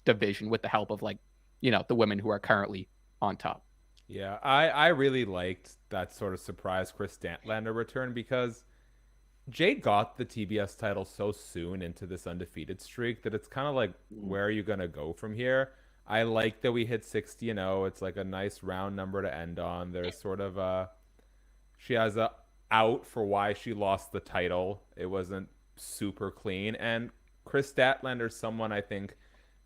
division with the help of the women who are currently on top. Yeah, I really liked that sort of surprise Chris Statlander return because Jade got the TBS title so soon into this undefeated streak that it's kind of like, where are you going to go from here? I like that we hit 60-0. It's like a nice round number to end on. There's sort of she has a out for why she lost the title. It wasn't super clean. And Chris Statlander's someone I think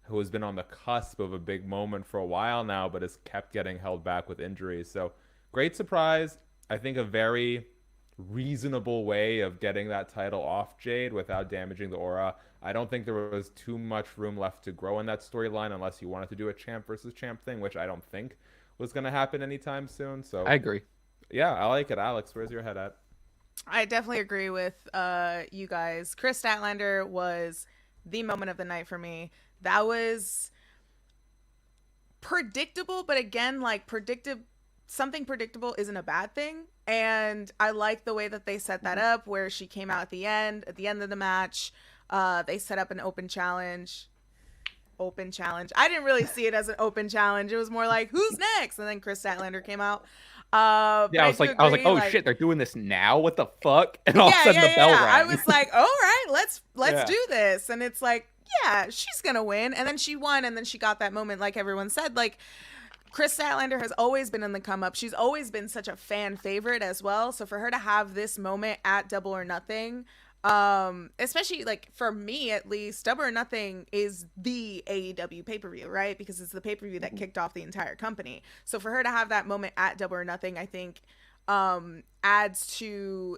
who has been on the cusp of a big moment for a while now, but has kept getting held back with injuries. So great surprise. I think a very reasonable way of getting that title off Jade without damaging the aura. I don't think there was too much room left to grow in that storyline unless you wanted to do a champ versus champ thing, which I don't think was going to happen anytime soon. So I agree. Yeah, I like it. Alex, where's your head at? I definitely agree with you guys. Chris Statlander was the moment of the night for me. That was predictable, but again, something predictable isn't a bad thing. And I like the way that they set that up, where she came out at the end of the match. They set up an open challenge. I didn't really see it as an open challenge. It was more like, who's next? And then Chris Statlander came out. I was like, oh shit, they're doing this now? What the fuck? And all of a sudden the bell rang. I was like, all right, let's do this. And it's like, yeah, she's gonna win. And then she won, and then she got that moment, like everyone said. Like, Chris Statlander has always been in the come up. She's always been such a fan favorite as well. So for her to have this moment at Double or Nothing, especially for me at least, Double or Nothing is the AEW pay-per-view, right? Because it's the pay-per-view that kicked off the entire company. So for her to have that moment at Double or Nothing, I think adds to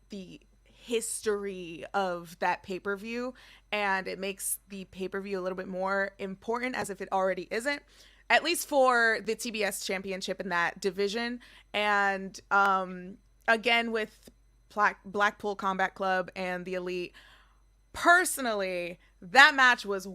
the history of that pay-per-view, and it makes the pay-per-view a little bit more important, as if it already isn't. at least for the TBS championship in that division. And again, with Blackpool Combat Club and the Elite, personally, that match was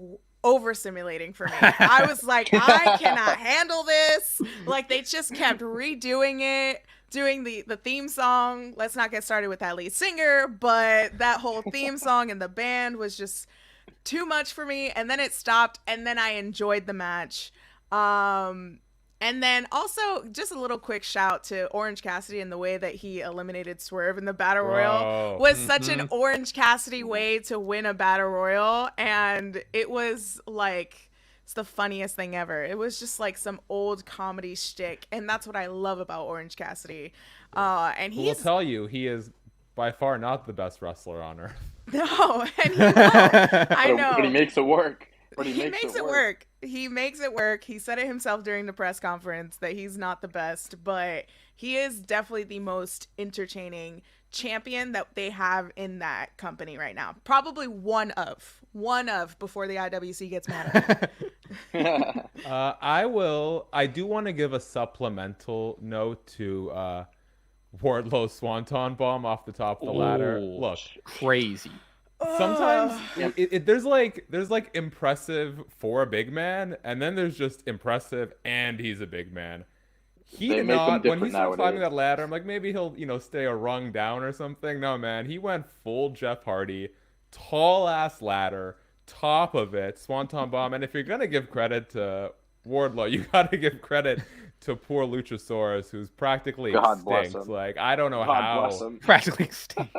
overstimulating for me. I was like, I cannot handle this. Like, they just kept redoing it, doing the theme song. Let's not get started with that lead singer, but that whole theme song and the band was just too much for me. And then it stopped, and then I enjoyed the match. And then also just a little quick shout to Orange Cassidy and the way that he eliminated Swerve in the Battle Royal was such an Orange Cassidy way to win a Battle Royal. And it was like, it's the funniest thing ever. It was just like some old comedy shtick. And that's what I love about Orange Cassidy. And he will tell you, he is by far not the best wrestler on earth. No, and he I know. But he makes it work. He makes it work. He makes it work. He said it himself during the press conference that he's not the best, but he is definitely the most entertaining champion that they have in that company right now. Probably one of before the IWC gets mad at him. I do want to give a supplemental note to Wardlow's Swanton Bomb off the top of the ladder. Look, crazy. Sometimes there's like impressive for a big man, and then there's just impressive and he's a big man. He did not, when he started climbing that ladder, I'm like, maybe he'll stay a rung down or something. No, man, he went full Jeff Hardy, tall ass ladder, top of it, Swanton Bomb. And if you're gonna give credit to Wardlow, you gotta give credit to poor Luchasaurus, who's practically extinct. Like, I don't know how practically extinct.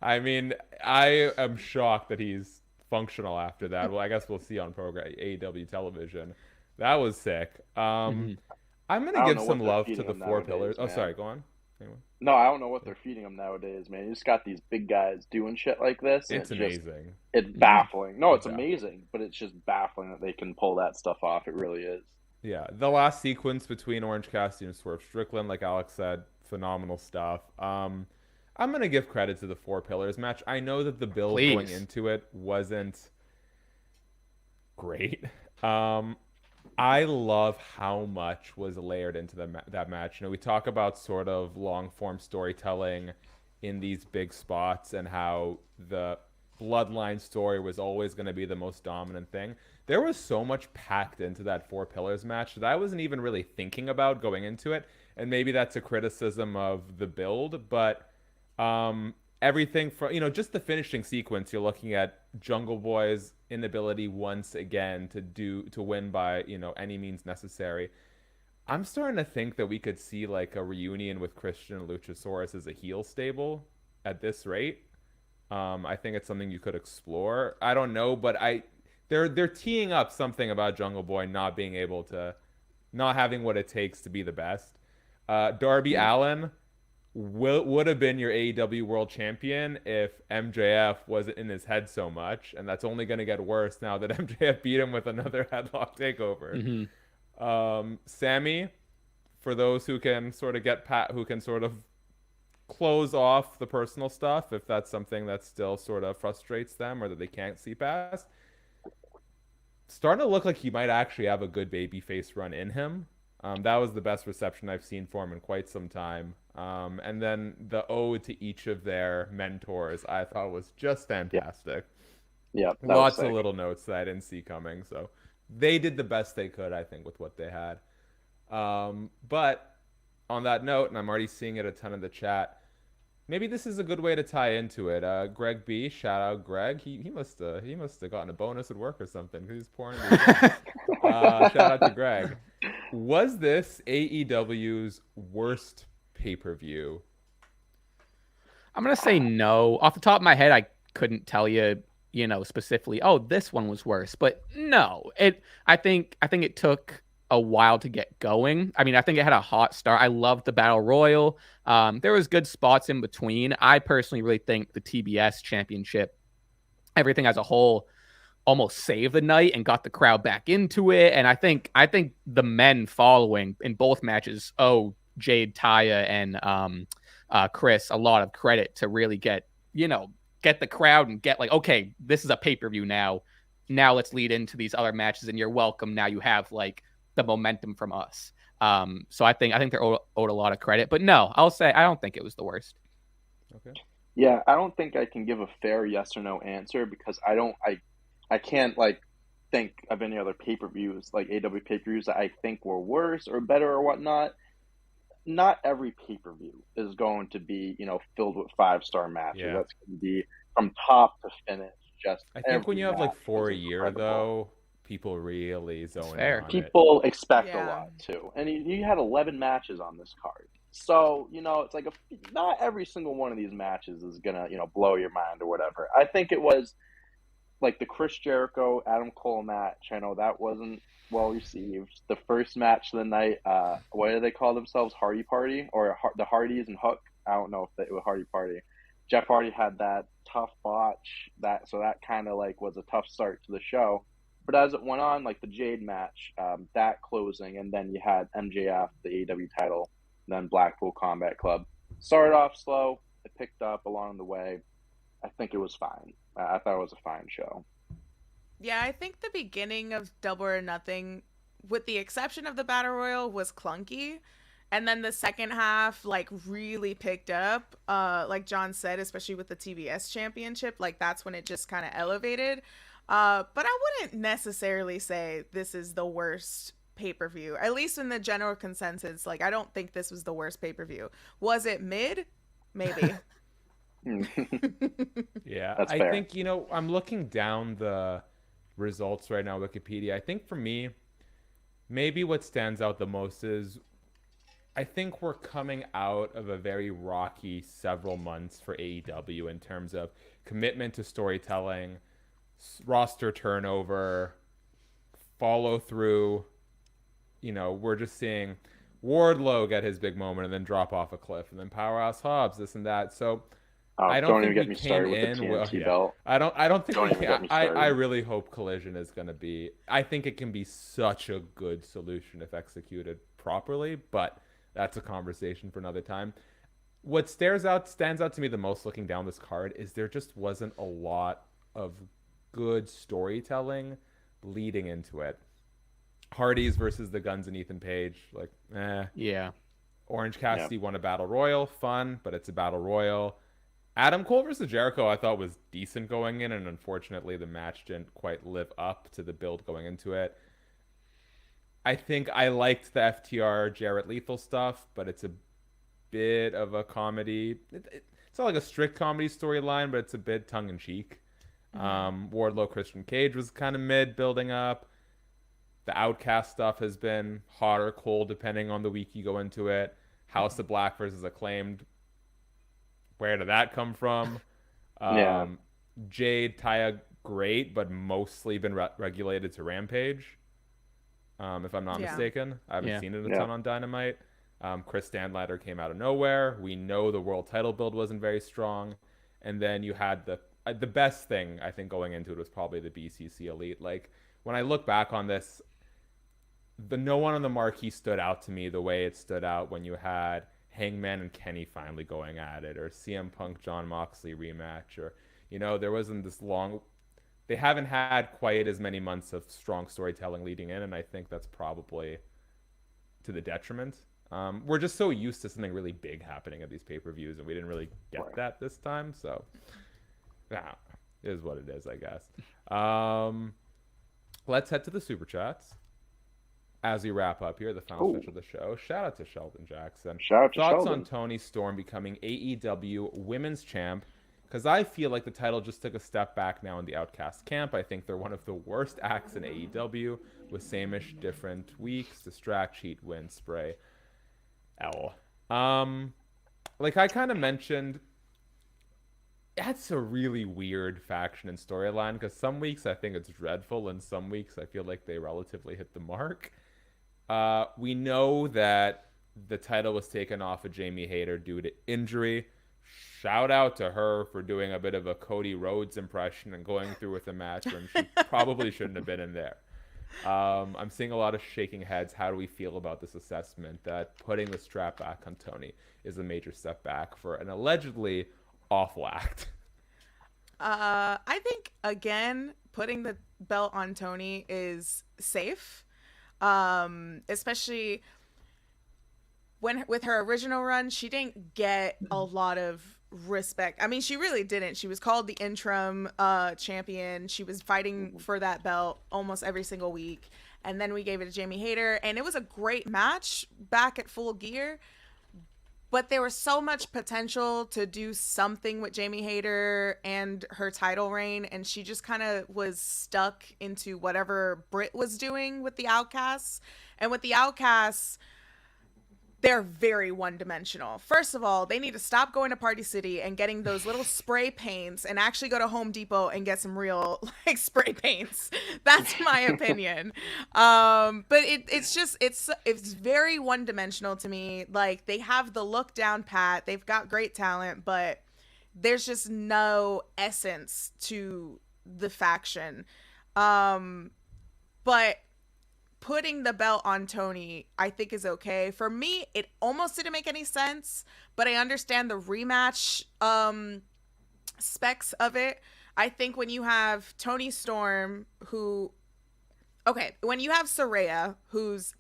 I mean, I am shocked that he's functional after that. Well, I guess we'll see on program AEW television. That was sick. I'm gonna give some love to the four pillars. Oh, sorry, go on. Anyway. No, I don't know what they're feeding him nowadays, man. You just got these big guys doing shit like this. It's amazing. It's baffling. No, it's amazing, but it's just baffling that they can pull that stuff off. It really is. Yeah, the last sequence between Orange Cassidy and Swerve Strickland, like Alex said, phenomenal stuff. I'm going to give credit to the Four Pillars match. I know that the build going into it wasn't great. I love how much was layered into that match. We talk about sort of long-form storytelling in these big spots and how the bloodline story was always going to be the most dominant thing. There was so much packed into that Four Pillars match that I wasn't even really thinking about going into it. And maybe that's a criticism of the build, but everything from, just the finishing sequence, you're looking at Jungle Boy's inability once again to win by, any means necessary. I'm starting to think that we could see like a reunion with Christian and Luchasaurus as a heel stable at this rate. I think it's something you could explore. I don't know, but they're teeing up something about Jungle Boy not having what it takes to be the best. Darby Allin would have been your AEW World Champion if MJF wasn't in his head so much, and that's only going to get worse now that MJF beat him with another headlock takeover. Sammy, for those who can sort of close off the personal stuff, if that's something that still sort of frustrates them or that they can't see past, starting to look like he might actually have a good babyface run in him. That was the best reception I've seen for him in quite some time. And then the ode to each of their mentors I thought was just fantastic. Yeah, lots of little notes that I didn't see coming. So they did the best they could, I think, with what they had. But on that note, and I'm already seeing it a ton in the chat, maybe this is a good way to tie into it. Greg B, shout out Greg. He must have gotten a bonus at work or something because he's pouring it. Shout out to Greg. Was this AEW's worst pay-per-view? I'm gonna say no. Off the top of my head, I couldn't tell you, specifically. Oh, this one was worse, but no. I think it took a while to get going. I mean, I think it had a hot start. I loved the Battle Royal. There was good spots in between. I personally really think the TBS Championship, everything as a whole, almost saved the night and got the crowd back into it. And I think the men following in both matches owe Jade, Taya, and Chris a lot of credit to really get the crowd and get like, okay, this is a pay-per-view now. Now let's lead into these other matches, and you're welcome. Now you have like the momentum from us. So I think they're owed a lot of credit. But no, I'll say I don't think it was the worst. Okay. Yeah, I don't think I can give a fair yes or no answer because I can't like think of any other pay-per-views like AW pay-per-views that I think were worse or better or whatnot. Not every pay-per-view is going to be, filled with 5-star matches. Yeah. That's going to be from top to finish. Just I think when every you have like match 4 was a year, incredible. though, people really zone in fair. on it. People expect a Yeah. lot too, and you had 11 matches on this card, so it's like not every single one of these matches is gonna blow your mind or whatever. I think it was like the Chris Jericho Adam Cole match. I know that wasn't well received. The first match of the night, what do they call themselves? Hardy Party or the Hardys and Hook? I don't know if it was Hardy Party. Jeff Hardy had that tough botch that kind of like was a tough start to the show. But as it went on, like the Jade match, that closing, and then you had MJF, the AEW title, then Blackpool Combat Club. Started off slow, it picked up along the way. I think it was fine. I thought it was a fine show. Yeah, I think the beginning of Double or Nothing, with the exception of the Battle Royal, was clunky. And then the second half, like, really picked up. Like John said, especially with the TBS championship, like, that's when it just kind of elevated. But I wouldn't necessarily say this is the worst pay-per-view. At least in the general consensus, like, I don't think this was the worst pay-per-view. Was it mid? Maybe. Yeah, That's I fair. think, I'm looking down the results right now, Wikipedia. I think for me, maybe what stands out the most is I think we're coming out of a very rocky several months for AEW in terms of commitment to storytelling, roster turnover, follow through. We're just seeing Wardlow get his big moment and then drop off a cliff, and then Powerhouse Hobbs, this and that. So I don't even think get we me came started with the in TNT belt. I don't think Don't we even can. get me I started. really hope Collision is going to be. I think it can be such a good solution if executed properly, but that's a conversation for another time. What stands out to me the most looking down this card is there just wasn't a lot of good storytelling leading into it. Hardys versus the Guns and Ethan Page, like, Yeah. Orange Cassidy won a battle royal, fun, but it's a battle royal. Adam Cole versus Jericho I thought was decent going in, and unfortunately the match didn't quite live up to the build going into it. I think I liked the FTR Jarrett Lethal stuff, but it's a bit of a comedy. It's not like a strict comedy storyline, but it's a bit tongue-in-cheek. Wardlow Christian Cage was kind of mid building up. The Outcast stuff has been hot or cold depending on the week you go into it. House of Black versus Acclaimed. Where did that come from? Yeah. Jade, Taya, great, but mostly been regulated to Rampage. If I'm not mistaken. I haven't seen it a ton on Dynamite. Chris Stanlatter came out of nowhere. We know the world title build wasn't very strong. And then you had the best thing, I think, going into it was probably the BCC Elite. Like, when I look back on this, no one on the marquee stood out to me the way it stood out when you had Hangman and Kenny finally going at it, or CM Punk John Moxley rematch, or there wasn't this long. They haven't had quite as many months of strong storytelling leading in, and I think that's probably to the detriment. We're just so used to something really big happening at these pay-per-views, and we didn't really get that this time. So, yeah, it is what it is, I guess. Let's head to the Super Chats as we wrap up here, the final stretch of the show. Shout out to Sheldon Jackson. Shout out to Thoughts Sheldon. on Toni Storm becoming AEW Women's Champ? Because I feel like the title just took a step back now in the Outcast camp. I think they're one of the worst acts in AEW, with same-ish, different weeks. Distract, cheat, win, spray. L. Like I kind of mentioned, that's a really weird faction and storyline, because some weeks I think it's dreadful, and some weeks I feel like they relatively hit the mark. We know that the title was taken off of Jamie Hayter due to injury. Shout out to her for doing a bit of a Cody Rhodes impression and going through with the match when she probably shouldn't have been in there. I'm seeing a lot of shaking heads. How do we feel about this assessment that putting the strap back on Toni is a major step back for an allegedly awful act? I think, again, putting the belt on Toni is safe. Especially when with her original run, she didn't get a lot of respect. I mean, she really didn't. She was called the interim champion. She was fighting for that belt almost every single week. And then we gave it to Jamie Hayter, and it was a great match back at Full Gear. But there was so much potential to do something with Jamie Hayter and her title reign, and she just kind of was stuck into whatever Britt was doing with the Outcasts. And with the Outcasts, they're very one-dimensional. First of all, they need to stop going to Party City and getting those little spray paints and actually go to Home Depot and get some real like spray paints. That's my opinion. But it's very one-dimensional to me. Like, they have the look down pat. They've got great talent, but there's just no essence to the faction. But putting the belt on Tony, I think, is okay. For me, it almost didn't make any sense, but I understand the rematch specs of it. I think when you have Tony Storm, when you have Saraya, who's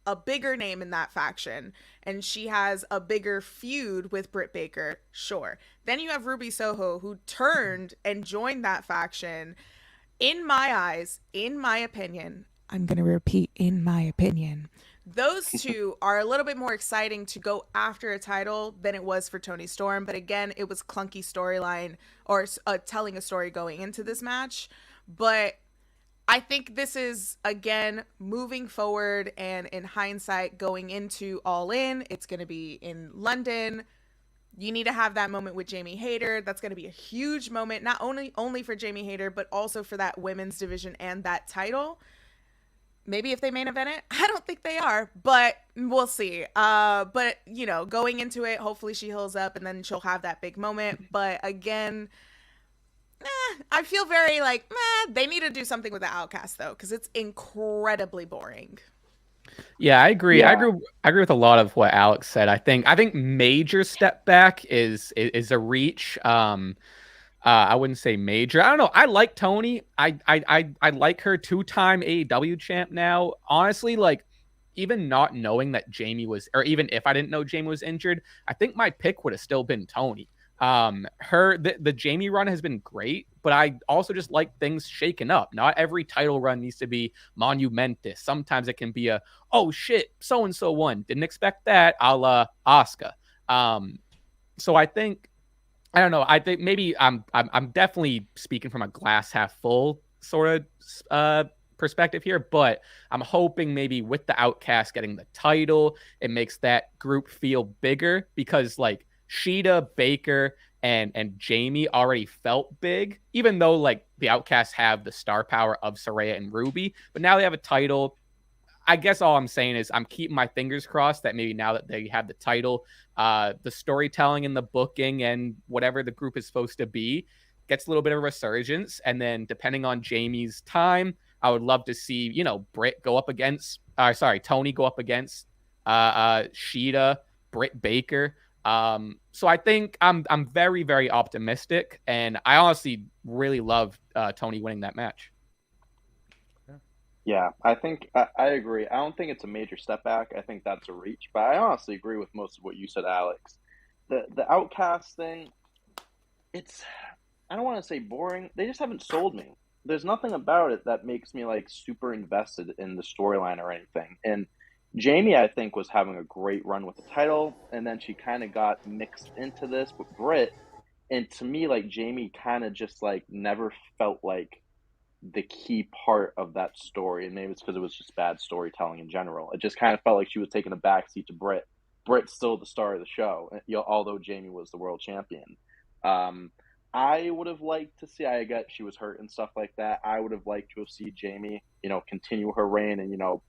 a bigger name in that faction, and she has a bigger feud with Britt Baker, sure. Then you have Ruby Soho, who turned and joined that faction. In my eyes, in my opinion, I'm going to repeat, in my opinion, those two are a little bit more exciting to go after a title than it was for Tony Storm. But again, it was clunky storyline or telling a story going into this match. But I think this is, again, moving forward, and in hindsight, going into All In, it's going to be in London. You need to have that moment with Jamie Hayter. That's going to be a huge moment, not only for Jamie Hayter, but also for that women's division and that title. Maybe if they main event it, I don't think they are, but we'll see. But, you know, going into it, hopefully she heals up and then she'll have that big moment. But again, I feel very like, they need to do something with the Outcast, though, because it's incredibly boring. Yeah, I agree. Yeah. I agree with a lot of what Alex said. I think major step back is a reach. I wouldn't say major. I don't know. I like Tony. I like her 2-time AEW champ now. Honestly, like, even not knowing that Jamie was, or even if I didn't know Jamie was injured, I think my pick would have still been Tony. The Jamie run has been great, but I also just like things shaken up. Not every title run needs to be monumentous. Sometimes it can be a, oh shit, so-and-so won. Didn't expect that, a la Asuka. So I think, I don't know. I think maybe I'm definitely speaking from a glass half full sort of perspective here, but I'm hoping maybe with the Outcast getting the title, it makes that group feel bigger, because like Sheeta, Baker, and Jamie already felt big, even though like the Outcasts have the star power of Saraya and Ruby, but now they have a title. I guess all I'm saying is I'm keeping my fingers crossed that maybe now that they have the title, the storytelling and the booking and whatever the group is supposed to be gets a little bit of a resurgence. And then depending on Jamie's time, I would love to see, you know, Britt go up against, Tony go up against Sheeta, Britt Baker. So I think I'm very, very optimistic, and I honestly really love Tony winning that match. Yeah, I think I agree. I don't think it's a major step back. I think that's a reach, but I honestly agree with most of what you said, Alex. The Outcast thing, it's, I don't want to say boring. They just haven't sold me. There's nothing about it that makes me like super invested in the storyline or anything. And Jamie, I think, was having a great run with the title, and then she kind of got mixed into this with Britt. And to me, like, Jamie kind of just like never felt like the key part of that story, and maybe it's because it was just bad storytelling in general. It just kind of felt like she was taking a backseat to Britt. Britt's still the star of the show, although Jamie was the world champion. I would have liked to see, I get she was hurt and stuff like that. I would have liked to have seen Jamie, you know, continue her reign and, you know,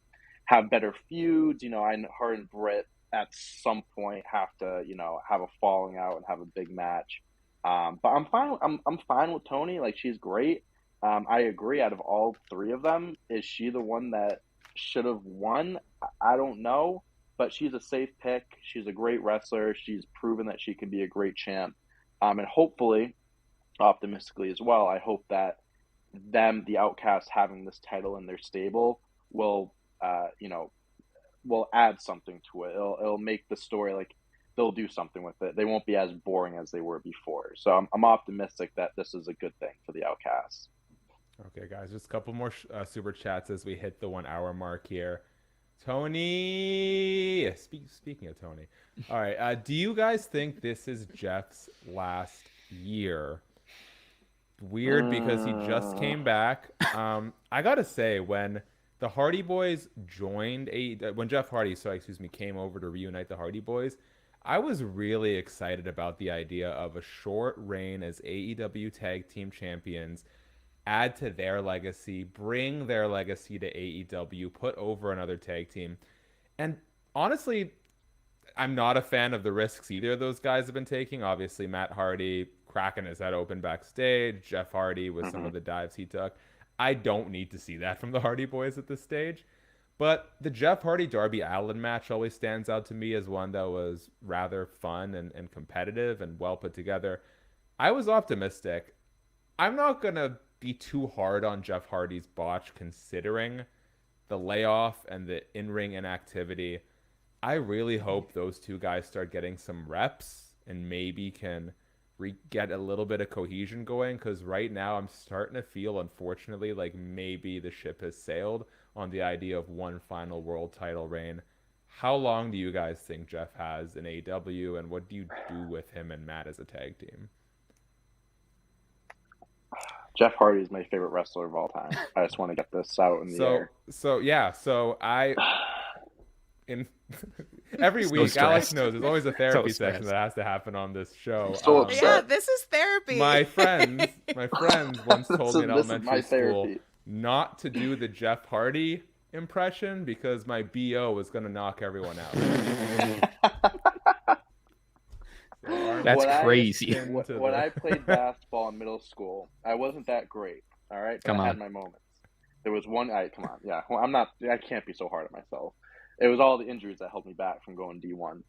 have better feuds. You know, her and Britt at some point have to, you know, have a falling out and have a big match. But I'm fine. I'm fine with Tony. Like, she's great. I agree. Out of all three of them, is she the one that should have won? I don't know, but she's a safe pick. She's a great wrestler. She's proven that she can be a great champ. And hopefully, optimistically as well, I hope that the Outcasts having this title in their stable will will add something to it. It'll make the story like they'll do something with it. They won't be as boring as they were before. So I'm optimistic that this is a good thing for the Outcasts. Okay, guys, just a couple more super chats as we hit the 1 hour mark here. Tony, speaking of Tony, all right. Do you guys think this is Jeff's last year? Weird because he just came back. I gotta say, when the Hardy Boys joined when Jeff Hardy, came over to reunite the Hardy Boys, I was really excited about the idea of a short reign as AEW Tag Team Champions, add to their legacy, bring their legacy to AEW, put over another tag team. And honestly, I'm not a fan of the risks either of those guys have been taking. Obviously, Matt Hardy cracking his head open backstage, Jeff Hardy with some of the dives he took. I don't need to see that from the Hardy Boys at this stage. But the Jeff Hardy-Darby Allin match always stands out to me as one that was rather fun and competitive and well put together. I was optimistic. I'm not going to be too hard on Jeff Hardy's botch considering the layoff and the in-ring inactivity. I really hope those two guys start getting some reps and maybe can get a little bit of cohesion going, because right now I'm starting to feel, unfortunately, like maybe the ship has sailed on the idea of one final world title reign. How long do you guys think Jeff has in AEW, and what do you do with him and Matt as a tag team? Jeff Hardy is my favorite wrestler of all time. I just want to get this out in the air. Every So week, stressed. Alex knows there's always a therapy So session that has to happen on this show. So upset. Yeah, this is therapy. My friends once told me in This is elementary my school therapy. not to do the Jeff Hardy impression because my BO was going to knock everyone out. That's crazy. When I played basketball in middle school, I wasn't that great. All right, but I had my moments. There was one. Come on, yeah. Well, I can't be so hard on myself. It was all the injuries that held me back from going D1.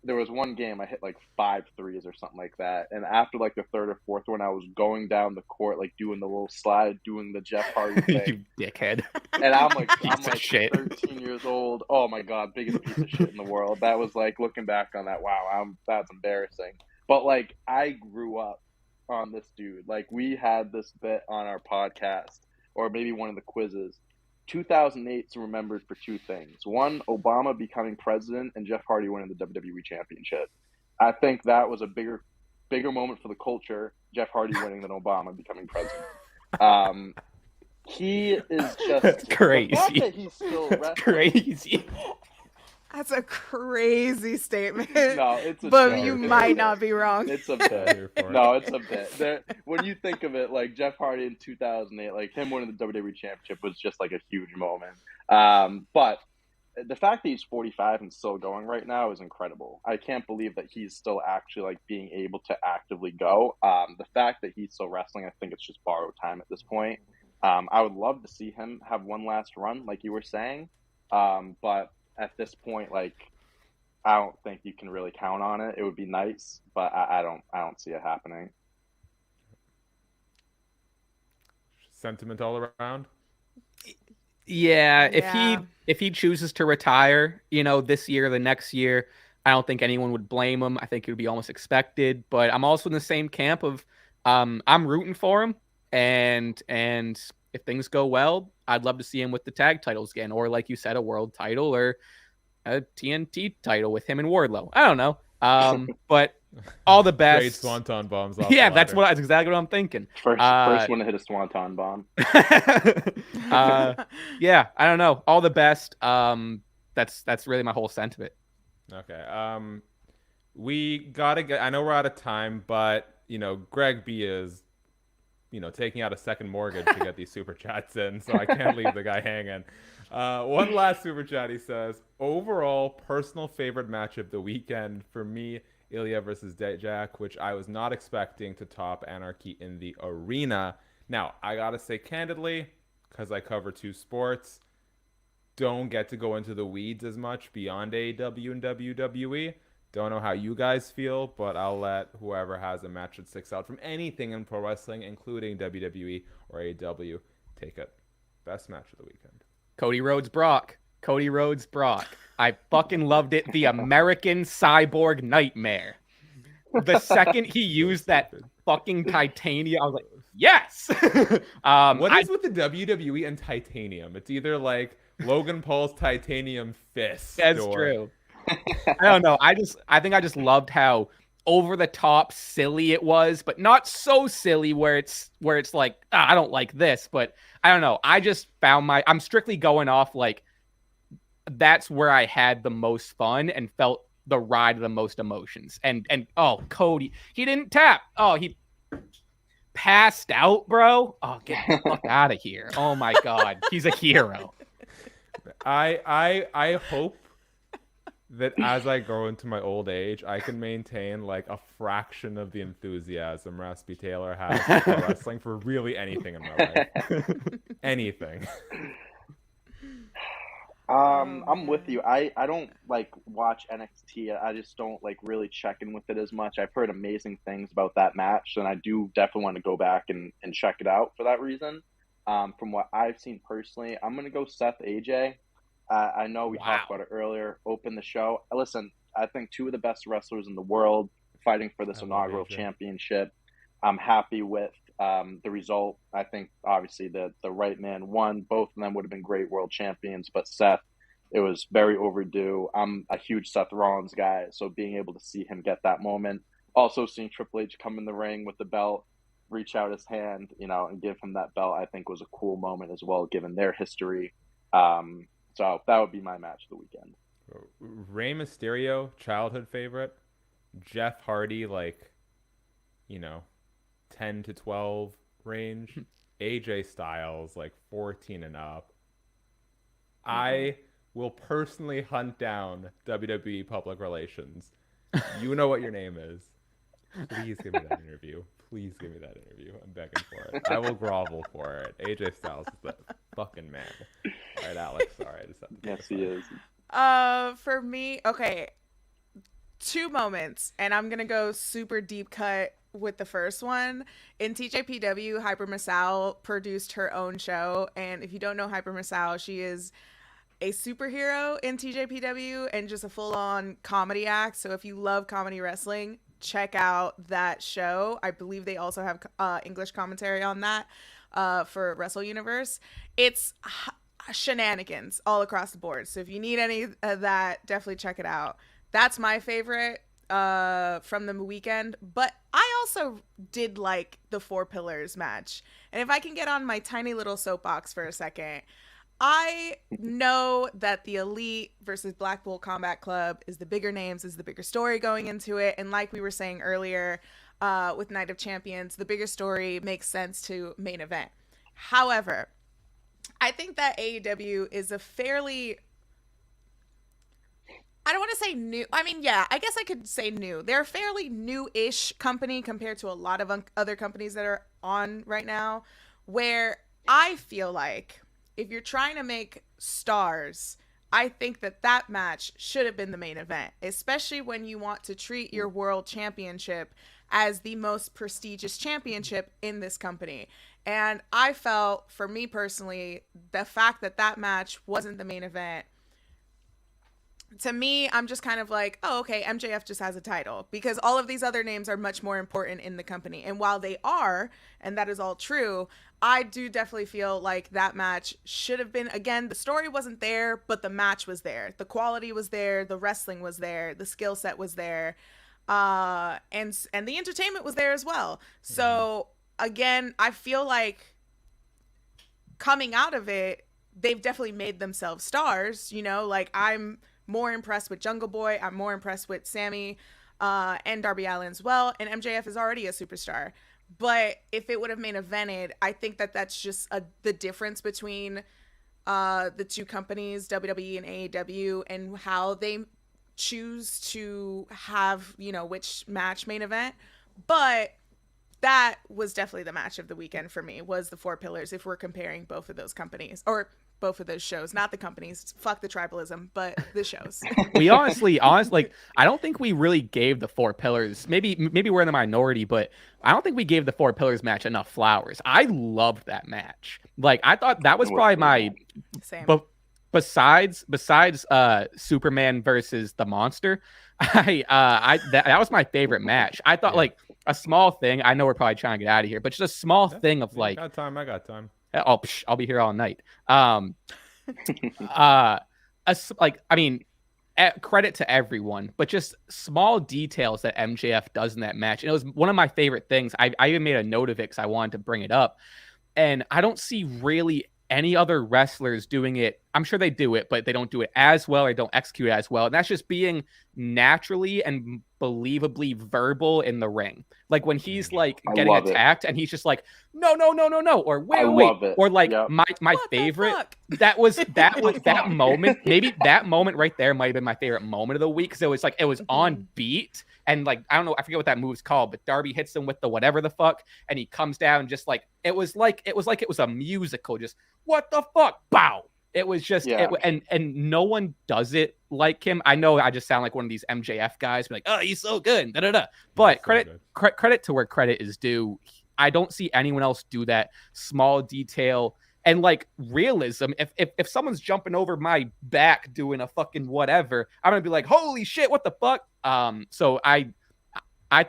There was one game I hit like 5 threes or something like that, and after like the third or fourth one, I was going down the court like doing the little slide, doing the Jeff Hardy thing. You dickhead. And I'm like shit. 13 years old. Oh my god, biggest piece of shit in the world. That was like, looking back on that, wow, that's embarrassing. But like, I grew up on this dude. Like, we had this bit on our podcast, or maybe one of the quizzes. 2008's remembered for 2 things. One, Obama becoming president, and Jeff Hardy winning the WWE Championship. I think that was a bigger moment for the culture, Jeff Hardy winning, than Obama becoming president. He is just... That's crazy. The fact that he's still wrestling, Crazy. That's a crazy statement. No, it's a but joke. you might not be wrong. It's a bit. No, it's a bit. When you think of it, like Jeff Hardy in 2008, like him winning the WWE Championship was just like a huge moment. But the fact that he's 45 and still going right now is incredible. I can't believe that he's still actually like being able to actively go. The fact that he's still wrestling, I think it's just borrowed time at this point. I would love to see him have one last run, like you were saying. But at this point, like, I don't think you can really count on it. It would be nice, but I don't see it happening. Sentiment all around. Yeah, Yeah. if he chooses to retire, this year or the next year, I don't think anyone would blame him. I think it would be almost expected. But I'm also in the same camp of I'm rooting for him, and if things go well, I'd love to see him with the tag titles again, or like you said, a world title or a TNT title with him and Wardlow. I don't know. But all the best. Great swanton bombs off Yeah, the that's ladder. exactly what I'm thinking. First one to hit a swanton bomb. Yeah, I don't know. All the best. That's really my whole sentiment. Okay. We gotta get. I know we're out of time, but Greg B is, taking out a second mortgage to get these super chats in, so I can't leave the guy hanging. One last super chat. He says, overall personal favorite match of the weekend for me, Ilya versus Jack, which I was not expecting to top Anarchy in the Arena. Now, I gotta say candidly, because I cover 2 sports, don't get to go into the weeds as much beyond AEW and WWE. Don't know how you guys feel, but I'll let whoever has a match that sticks out from anything in pro wrestling, including WWE or AEW, take it. Best match of the weekend. Cody Rhodes Brock. Cody Rhodes Brock. I fucking loved it. The American Cyborg Nightmare. The second he used that fucking titanium, I was like, yes. What is with the WWE and titanium? It's either like Logan Paul's titanium fist. That's true. I don't know. I think I just loved how over the top silly it was, but not so silly where it's like, I don't like this, but I don't know. I just found I'm strictly going off like that's where I had the most fun and felt the ride of the most emotions. And oh, Cody, he didn't tap. Oh, he passed out, bro. Oh, get the fuck out of here. Oh my God. He's a hero. I hope that as I grow into my old age, I can maintain like a fraction of the enthusiasm Raspy Taylor has for wrestling for really anything in my life. Anything. I'm with you. I don't like watch NXT. I just don't like really check in with it as much. I've heard amazing things about that match, and I do definitely want to go back and check it out for that reason. From what I've seen personally, I'm gonna go Seth AJ. I know we talked about it earlier. Open the show. Listen, I think two of the best wrestlers in the world fighting for this inaugural championship. I'm happy with the result. I think obviously the right man won. Both of them would have been great world champions, but Seth, it was very overdue. I'm a huge Seth Rollins guy, so being able to see him get that moment, also seeing Triple H come in the ring with the belt, reach out his hand, and give him that belt, I think was a cool moment as well, given their history. So that would be my match of the weekend. Rey Mysterio, childhood favorite. Jeff Hardy, 10 to 12 range. AJ Styles, 14 and up. I will personally hunt down WWE Public Relations. You know what your name is. Please give me that interview. Please give me that interview. I'm begging for it. I will grovel for it. AJ Styles is the fucking man. All right, Alex. Sorry, I just have to. Yes, he is. For me, okay, 2 moments, and I'm gonna go super deep cut with the first one. In TJPW, Hyper Masao produced her own show, and if you don't know Hyper Masao, she is a superhero in TJPW and just a full-on comedy act. So if you love comedy wrestling, check out that show. I believe they also have English commentary on that for Wrestle Universe. It's shenanigans all across the board. So if you need any of that, definitely check it out. That's my favorite from the weekend. But I also did like the 4 Pillars match. And if I can get on my tiny little soapbox for a second, I know that the Elite versus Blackpool Combat Club is the bigger names, is the bigger story going into it. And like we were saying earlier with Night of Champions, the bigger story makes sense to main event. However, I think that AEW is a fairly, I don't want to say new. I mean, yeah, I guess I could say new. They're a fairly new-ish company compared to a lot of other companies that are on right now, where I feel like if you're trying to make stars, I think that match should have been the main event, especially when you want to treat your world championship as the most prestigious championship in this company. And I felt, for me personally, the fact that match wasn't the main event, to me, I'm just kind of like, oh, okay, MJF just has a title, because all of these other names are much more important in the company. And while they are, and that is all true, I do definitely feel like that match should have been, again, the story wasn't there, but the match was there. The quality was there. The wrestling was there. The skill set was there. And the entertainment was there as well. So again, I feel like coming out of it, they've definitely made themselves stars, I'm more impressed with Jungle Boy. I'm more impressed with Sammy and Darby Allin as well. And MJF is already a superstar. But if it would have main evented, I think that's just the difference between the two companies, WWE and AEW, and how they choose to have, which match main event. But that was definitely the match of the weekend for me, was the 4 Pillars, if we're comparing both of those companies, or both of those shows, not the companies. Fuck the tribalism, but the shows. We honestly, like, I don't think we really gave the Four Pillars. Maybe we're in the minority, but I don't think we gave the Four Pillars match enough flowers. I loved that match. Like, I thought that was probably my. Same. But besides Superman versus the Monster, that was my favorite match. I thought like a small thing. I know we're probably trying to get out of here, but just a small thing of like. I got time. Oh, I'll be here all night. Credit to everyone, but just small details that MJF does in that match. And it was one of my favorite things. I even made a note of it because I wanted to bring it up. And I don't see really any other wrestlers doing it. I'm sure they do it, but they don't do it as well or don't execute it as well. And that's just being naturally and believably verbal in the ring. Like when he's like getting attacked and he's just like, no, or wait, or like my favorite. That was that moment. Maybe that moment right there might have been my favorite moment of the week because it was on beat. And like, I don't know, I forget what that move's called, but Darby hits him with the whatever the fuck, and he comes down just like it was a musical, just what the fuck, bow. It was just, and no one does it like him. I know I just sound like one of these MJF guys, be like, oh, he's so good, But credit to where credit is due. I don't see anyone else do that small detail and like realism. If someone's jumping over my back doing a fucking whatever, I'm gonna be like, holy shit, what the fuck? So I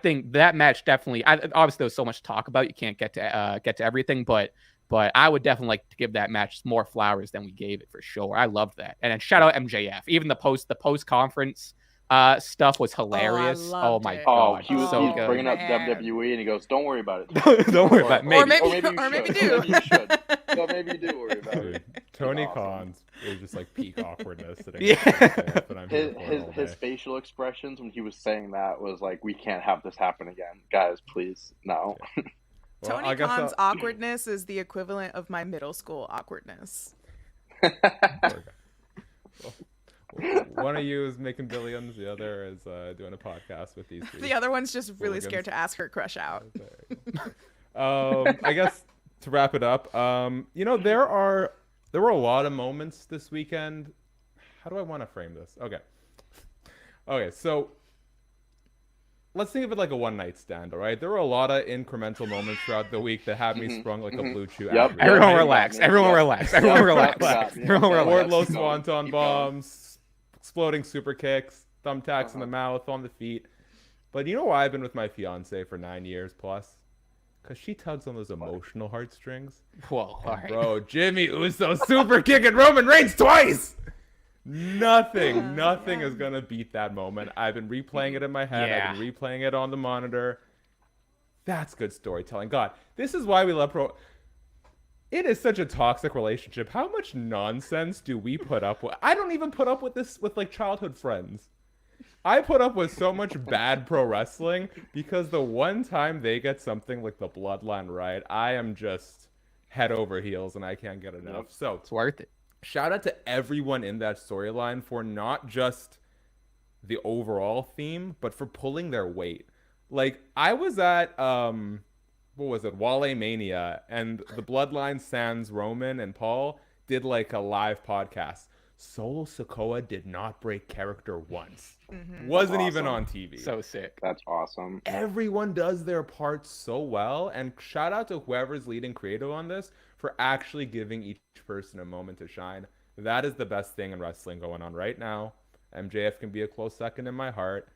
think that match definitely. Obviously, there was so much to talk about. You can't get to everything, but I would definitely like to give that match more flowers than we gave it for sure. I loved that, and then shout out MJF. Even the post conference stuff was hilarious. Oh my god, he was so good. Bringing up WWE, and he goes, "Don't worry about it. Don't worry about it. Maybe do. Maybe you should. So maybe you do worry about it." Tony Khan's is just like peak awkwardness. His facial expressions when he was saying that was like, "We can't have this happen again, guys. Please, no." Well, Tony Khan's awkwardness is the equivalent of my middle school awkwardness. One of you is making billions, the other is doing a podcast with these three. The other one's just really scared to ask her crush out. I guess to wrap it up, there were a lot of moments this weekend. How do I want to frame this? Okay, so let's think of it like a one-night stand, all right? There were a lot of incremental moments throughout the week that had me sprung like a blue chew. Yep. Everyone relax. Wardlow swanton bombs, exploding super kicks, thumbtacks in the mouth, on the feet. But you know why I've been with my fiance for 9 years plus? Because she tugs on those emotional heartstrings. Whoa, all right. Bro, Jimmy Uso super kicking Roman Reigns twice! Nothing is going to beat that moment. I've been replaying it in my head. I've been replaying it on the monitor. That's good storytelling. God, this is why we love pro. It is such a toxic relationship. How much nonsense do we put up with? I don't even put up with this with like childhood friends. I put up with so much bad pro wrestling because the one time they get something like the bloodline right, I am just head over heels and I can't get enough. So it's worth it. Shout out to everyone in that storyline for not just the overall theme, but for pulling their weight. Like, I was at, Wale Mania, and the Bloodline sans Roman and Paul did like a live podcast. Solo Sikoa did not break character once. Wasn't even on TV. So sick. That's awesome. Everyone does their part so well, and shout out to whoever's leading creative on this for actually giving each person a moment to shine. That is the best thing in wrestling going on right now. MJF can be a close second in my heart.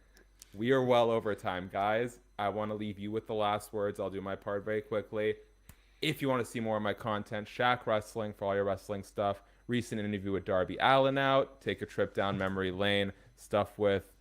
We are well over time, guys. I want to leave you with the last words. I'll do my part very quickly. If you want to see more of my content, Shaq Wrestling for all your wrestling stuff. Recent interview with Darby Allin out. Take a trip down memory lane. Stuff with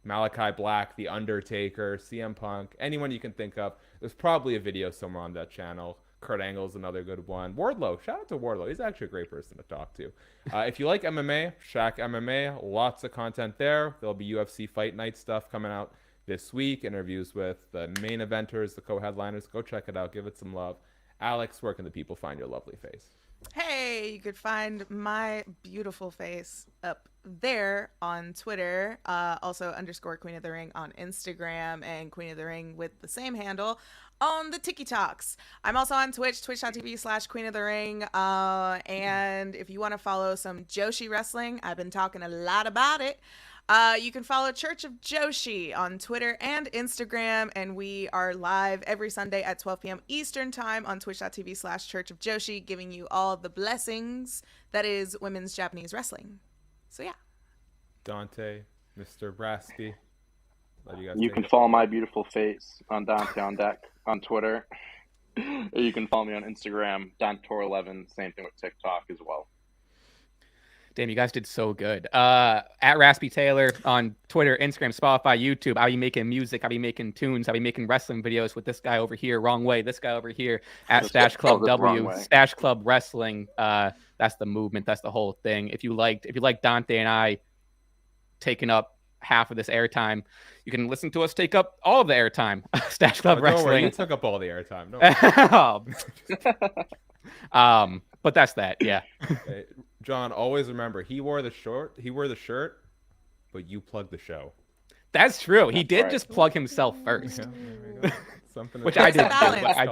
Malachi Black, The Undertaker, CM Punk, anyone you can think of. There's probably a video somewhere on that channel. Kurt Angle's another good one. Wardlow, shout out to Wardlow. He's actually a great person to talk to. If you like MMA, Shaq MMA, lots of content there. There'll be UFC Fight Night stuff coming out this week. Interviews with the main eventers, the co-headliners. Go check it out. Give it some love. Alex, where can the people find your lovely face? Hey, you could find my beautiful face up there on Twitter. Also _ Queen of the Ring on Instagram, and Queen of the Ring with the same handle on the TikToks. I'm also on Twitch, twitch.tv/Queen of the Ring. And if you want to follow some Joshi wrestling, I've been talking a lot about it. You can follow Church of Joshi on Twitter and Instagram, and we are live every Sunday at 12 p.m. Eastern Time on twitch.tv/Church of Joshi, giving you all the blessings that is women's Japanese wrestling. So yeah. Dante, Mr. Braspy. You can follow my beautiful face on Dante on Deck on Twitter. Or you can follow me on Instagram, Dantor11. Same thing with TikTok as well. Damn, you guys did so good. At Raspy Taylor on Twitter, Instagram, Spotify, YouTube. I'll be making music. I'll be making tunes. I'll be making wrestling videos with this guy over here, wrong way. This guy over here at Stache Club W, Stache Club Wrestling. That's the movement. That's the whole thing. If you like Dante and I taking up half of this airtime, you can listen to us take up all of the airtime. Stache Club Wrestling. Don't worry, you took up all the airtime. But that's that. Yeah. Hey, John, always remember, he wore the shirt, but you plugged the show. That's true. He did just plug himself first. Yeah, there we go. Which I did.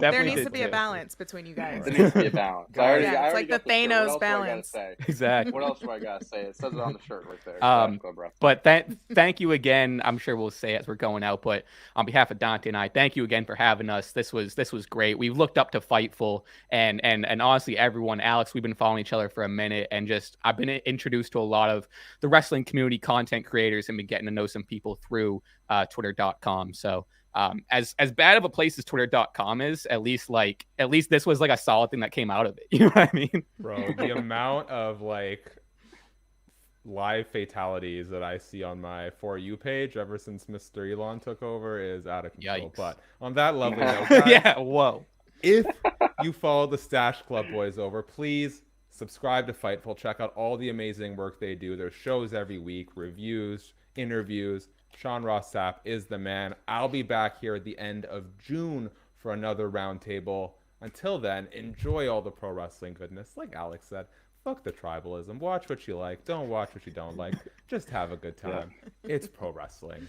There needs to be a balance between you guys. There needs to be a balance. It's like the Thanos balance. Exactly. What else do I gotta say? It says it on the shirt right there. But thank you again. I'm sure we'll say it as we're going out, but on behalf of Dante and I, thank you again for having us. This was great. We've looked up to Fightful and honestly everyone. Alex, we've been following each other for a minute, and I've been introduced to a lot of the wrestling community content creators and been getting to know some people through Twitter.com. So. As bad of a place as Twitter.com is, at least this was like a solid thing that came out of it. You know what I mean? Bro, the amount of like live fatalities that I see on my For You page ever since Mr. Elon took over is out of control. Yikes. But on that lovely note, guys, yeah, whoa. If you follow the Stache Club boys over, please subscribe to Fightful. Check out all the amazing work they do. There's shows every week, reviews, interviews. Sean Ross Sapp is the man. I'll be back here at the end of June for another roundtable. Until then, enjoy all the pro wrestling goodness. Like Alex said, fuck the tribalism. Watch what you like. Don't watch what you don't like. Just have a good time. It's pro wrestling.